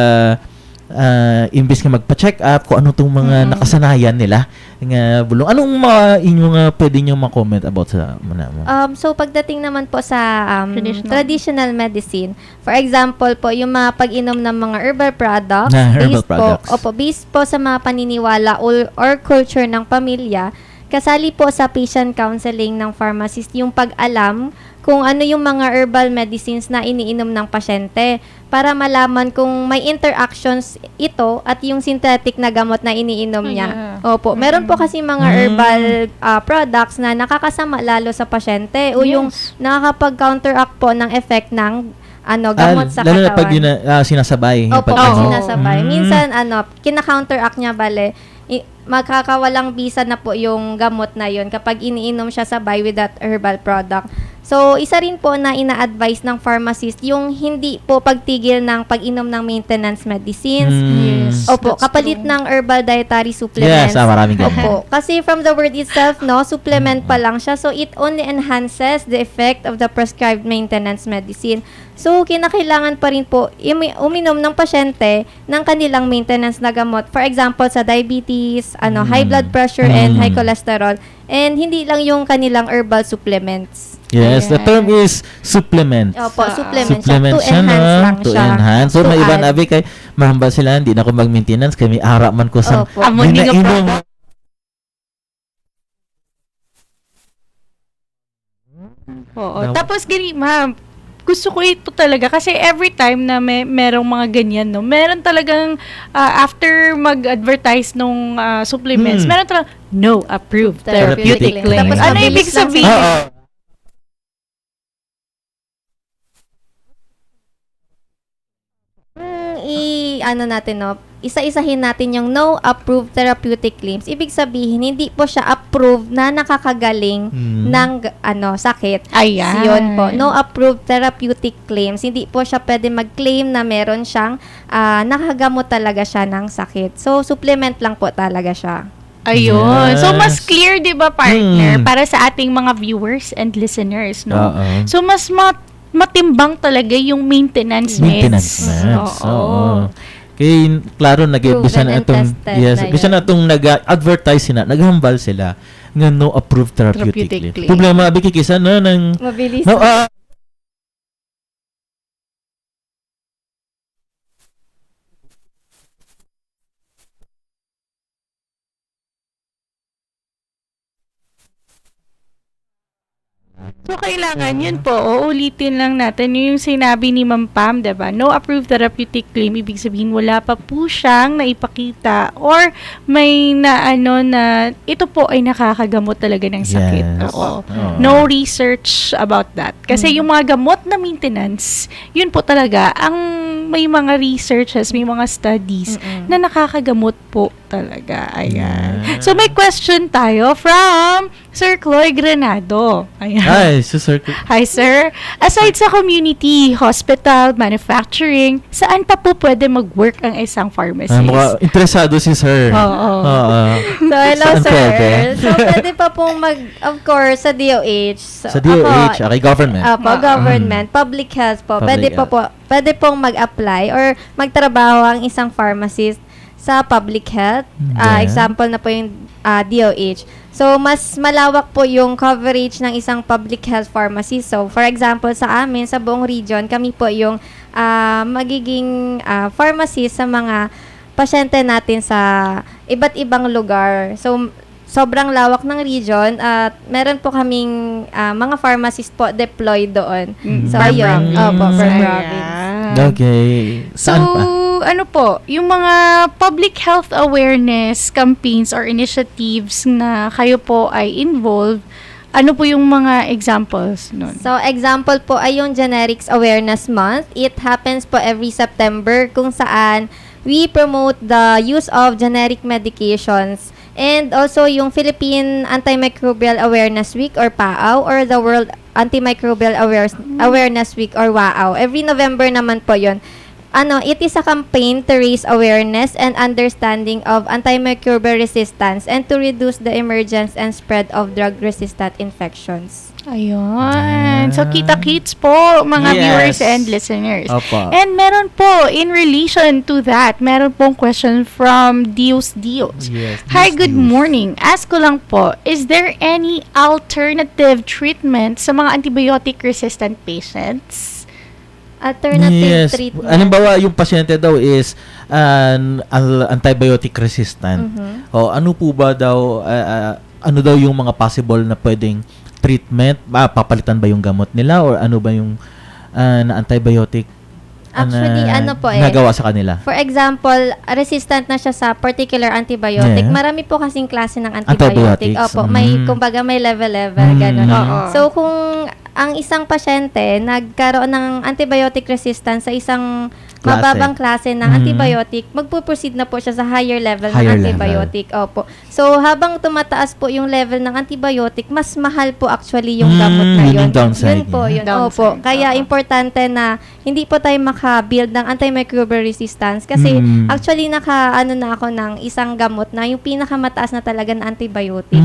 imbes nga magpa-check up kung ano tong mga nakasanayan nila nga bulong. Anong inyong pwede nyo ma-comment about sa mga So, pagdating naman po sa Traditional. traditional medicine, for example po, yung mga pag-inom ng mga herbal products, herbal products. based po sa mga paniniwala or culture ng pamilya, kasali po sa patient counseling ng pharmacist yung pag-alam kung ano yung mga herbal medicines na iniinom ng pasyente para malaman kung may interactions ito at yung synthetic na gamot na iniinom niya. Opo. Meron po kasi mga herbal products na nakakasama lalo sa pasyente o yung nakakapag-counteract po ng effect ng gamot sa lalo katawan. na pag sinasabay. Opo, pag sinasabay. Minsan, kina-counteract niya, magkakawalang bisa na po yung gamot na yon kapag iniinom siya sabay with that herbal product. So, isa rin po na ina-advise ng pharmacist yung hindi po pagtigil ng pag-inom ng maintenance medicines. Yes. Opo, That's kapalit true. ng herbal dietary supplements. Yes, maraming ganyan. Opo, kasi from the word itself, supplement pa lang siya. So, it only enhances the effect of the prescribed maintenance medicine. So, kinakailangan pa rin po uminom ng pasyente ng kanilang maintenance na gamot. For example, sa diabetes, high blood pressure, and high cholesterol. And hindi lang yung kanilang herbal supplements. Yes, the Ayan. term is supplement. Opo, supplement siya. Supplement To siya, enhance no? lang To siya. enhance. So, To may iba add. na kay mahamba sila, hindi na ako mag-maintenance, kaya may ara man ko sa Opo. Amo ni nga ginainom. Oo. Tapos, ma'am, gusto ko ito talaga kasi every time na merong mga ganyan, no, meron talagang after mag-advertise nung supplements, meron talagang no approved therapeutic Therapeutic claim. claim. Tapos Ano mabilis ibig lang sabihin? Oo. Isa-isahin natin yung no approved therapeutic claims. Ibig sabihin, hindi po siya approved na nakakagaling ng sakit. Ayan. Yun po. No approved therapeutic claims. Hindi po siya pwede mag-claim na meron siyang nakagamot talaga siya ng sakit. So, supplement lang po talaga siya. Ayun. Yes. So, mas clear, di ba, partner, para sa ating mga viewers and listeners, no? Oo. So, mas matimbang talaga yung maintenance Maintenance meds. Oo. Kaya, klaro, bisa Proven na and itong, tested yes, na bisa yun. na itong nag-advertise sila, naghambal sila, nga no approved therapeutic Therapeutic claim. claim. Problema, abikikisa na ng, Mabilis. no, So, kailangan yun po, uulitin lang natin yung sinabi ni Ma'am Pam, diba? No approved therapeutic claim, ibig sabihin wala pa po siyang naipakita or may na ito po ay nakakagamot talaga ng sakit. Yes. Oo. No research about that. Kasi yung mga gamot na maintenance, yun po talaga, ang may mga researches, may mga studies na nakakagamot po talaga. Ayan. So, may question tayo from Sir Chloe Granado. Ayan. Hi, Sir. Hi, sir. Aside sa community, hospital, manufacturing, saan pa po pwede mag-work ang isang pharmacist? Interesado si Sir. Oo. So, hello, Saan sir. pwede? So, pwede pa pong of course, sa DOH. So, Sa DOH, okay, government. Government, public health po. Public Pwede pong mag-apply or magtrabaho ang isang pharmacist sa public health. Yeah. Example na po yung DOH. So, mas malawak po yung coverage ng isang public health pharmacy. So, for example, sa amin, sa buong region, kami po yung magiging pharmacist sa mga pasyente natin sa iba't ibang lugar. So, sobrang lawak ng region at meron po kaming mga pharmacist po deployed doon. So, ayun. Opo, per province. Okay. Saan pa? Ano po, yung mga public health awareness campaigns or initiatives na kayo po ay involved, ano po yung mga examples nun? So, example po ay yung Generics Awareness Month. It happens po every September kung saan we promote the use of generic medications. And also yung Philippine Antimicrobial Awareness Week or PAAW or the World Antimicrobial Awareness Week or WAAW. Every November naman po yun. It is a campaign to raise awareness and understanding of antimicrobial resistance and to reduce the emergence and spread of drug-resistant infections. Ayun. So, kita-kits po, mga Yes. viewers and listeners. Opo. And meron po, in relation to that, meron pong question from Dios. Yes, Hi, Dios. good morning. Ask ko lang po, is there any alternative treatment sa mga antibiotic-resistant patients? Alternative treatment. Halimbawa, yung pasyente daw is antibiotic resistant. O ano po ba daw, ano daw yung mga possible na pwedeng treatment? Papalitan ba yung gamot nila or ano ba yung na antibiotic Actually, nagawa sa kanila? For example, resistant na siya sa particular antibiotic. Yeah. Marami po kasing klase ng antibiotic. Antibiotics. Opo, kumbaga may level, ganun. Oo. So, kung ang isang pasyente nagkaroon ng antibiotic resistance sa isang Klase. mababang klase ng antibiotic, magpo-proceed na po siya sa higher level Higher ng antibiotic. Opo. So, habang tumataas po yung level ng antibiotic, mas mahal po actually yung gamot na yun yun. yung downside Yun po, niya. yun. Downside. Opo. Kaya importante na hindi po tayo maka-build ng antimicrobial resistance kasi actually na ako ng isang gamot na yung pinakamataas na talaga na antibiotic.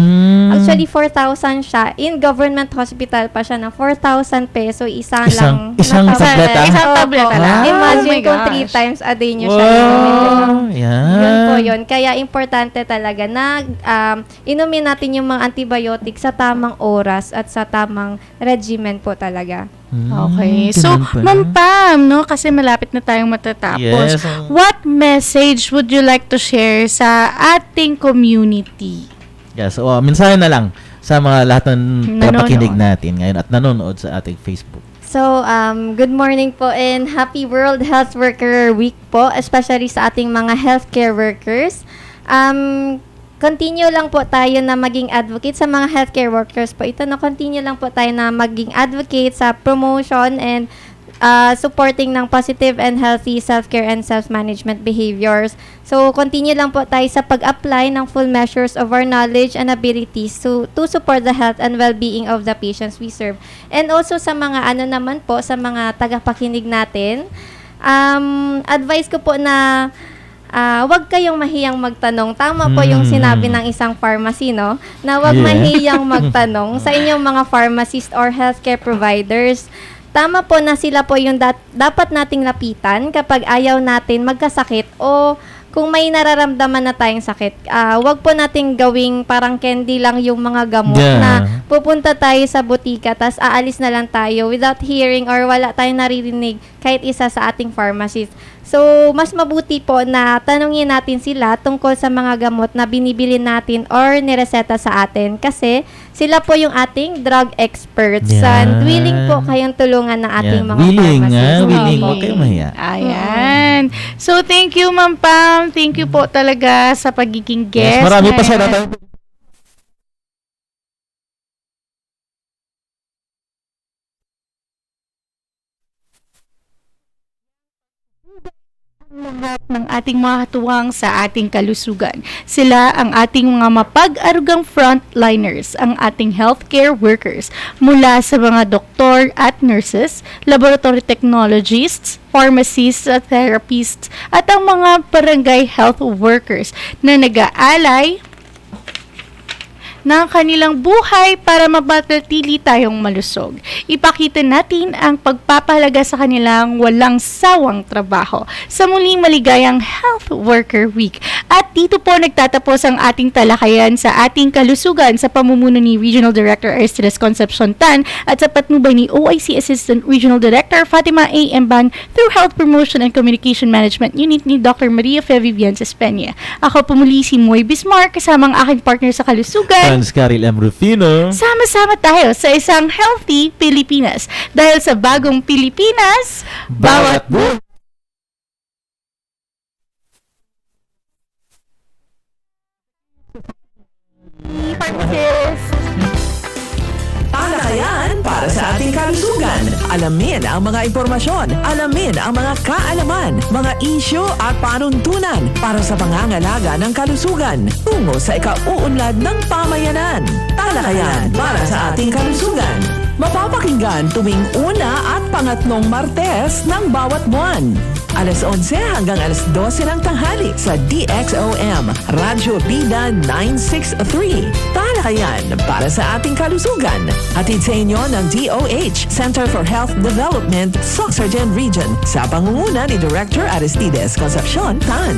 Actually, 4,000 siya. In government hospital pa siya na 4,000 peso. Isang tableta? Isang tableta lang. Imagine Oh my kung gosh. 3 times a day nyo siya inumin. Yan. Yun po yun. Kaya importante talaga na inumin natin yung mga antibiotic sa tamang oras at sa tamang regimen po talaga. Okay. So, Ganun pala. Ma'am Pam, no, kasi malapit na tayong matatapos. Yes. What message would you like to share sa ating community? Yes, mensahe na lang sa mga lahat ng tagapakinig Nanonood. natin ngayon at nanonood sa ating Facebook. So, good morning po and happy World Health Worker Week po, especially sa ating mga healthcare workers. Continue lang po tayo na maging advocate sa mga healthcare workers po. Continue lang po tayo na maging advocate sa promotion and supporting ng positive and healthy self-care and self-management behaviors. So, continue lang po tayo sa pag-apply ng full measures of our knowledge and abilities to support the health and well-being of the patients we serve. And also sa mga naman po, sa mga tagapakinig natin, advice ko po na wag kayong mahiyang magtanong. Tama po yung sinabi ng isang pharmacy, no? Na wag mahiyang magtanong sa inyong mga pharmacist or healthcare providers. Tama po na sila po yung dapat nating lapitan kapag ayaw natin magkasakit o kung may nararamdaman na tayong sakit. Wag po nating gawing parang candy lang yung mga gamot na pupunta tayo sa butika, tas aalis na lang tayo without hearing or wala tayong naririnig kahit isa sa ating pharmacist. So, mas mabuti po na tanungin natin sila tungkol sa mga gamot na binibili natin or nireseta sa atin kasi sila po yung ating drug experts. Yan. And willing po kayong tulungan ng ating mga willing, pharmacists. willing. Okay. Huwag kayong mahiya. Ayan. So, thank you, Ma'am Pam. Thank you po talaga sa pagiging guest. Yes, marami pa ngayon. sana tayong lahat ng ating mga katuwang sa ating kalusugan. Sila ang ating mga mapag-arugang frontliners, ang ating healthcare workers, mula sa mga doktor at nurses, laboratory technologists, pharmacists at therapists, at ang mga barangay health workers na nag-aalay ng kanilang buhay para mabatatili tayong malusog. Ipakita natin ang pagpapahalaga sa kanilang walang sawang trabaho sa muling maligayang Health Worker Week. At dito po nagtatapos ang ating talakayan sa ating kalusugan sa pamumuno ni Regional Director Aristides Concepcion Tan at sa patnubay ni OIC Assistant Regional Director Fatima A. Emban through Health Promotion and Communication Management Unit ni Dr. Maria Fe Viviences Peña. Ako po muli si Moy Bismarck kasama ang aking partner sa kalusugan. Franz Caril M. Rufino. Sama-sama tayo sa isang healthy Pilipinas. Dahil sa bagong Pilipinas, bawat buhay pharmacist. Talakayan para sa ating kalusugan. Alamin ang mga impormasyon, alamin ang mga kaalaman, mga isyu at panuntunan para sa pangangalaga ng kalusugan tungo sa ikauunlad ng pamayanan. Talakayan para sa ating kalusugan. Mapapakinggan tuwing una at pangatlong Martes ng bawat buwan. Alas 11 hanggang alas 12 ng tanghali sa DXOM, Radyo Bida 963. Talakayan para sa ating kalusugan. Hatid sa inyo ng DOH, Center for Health Development, Sorsogon Region, sa pangunguna ni Director Aristides Concepcion Tan.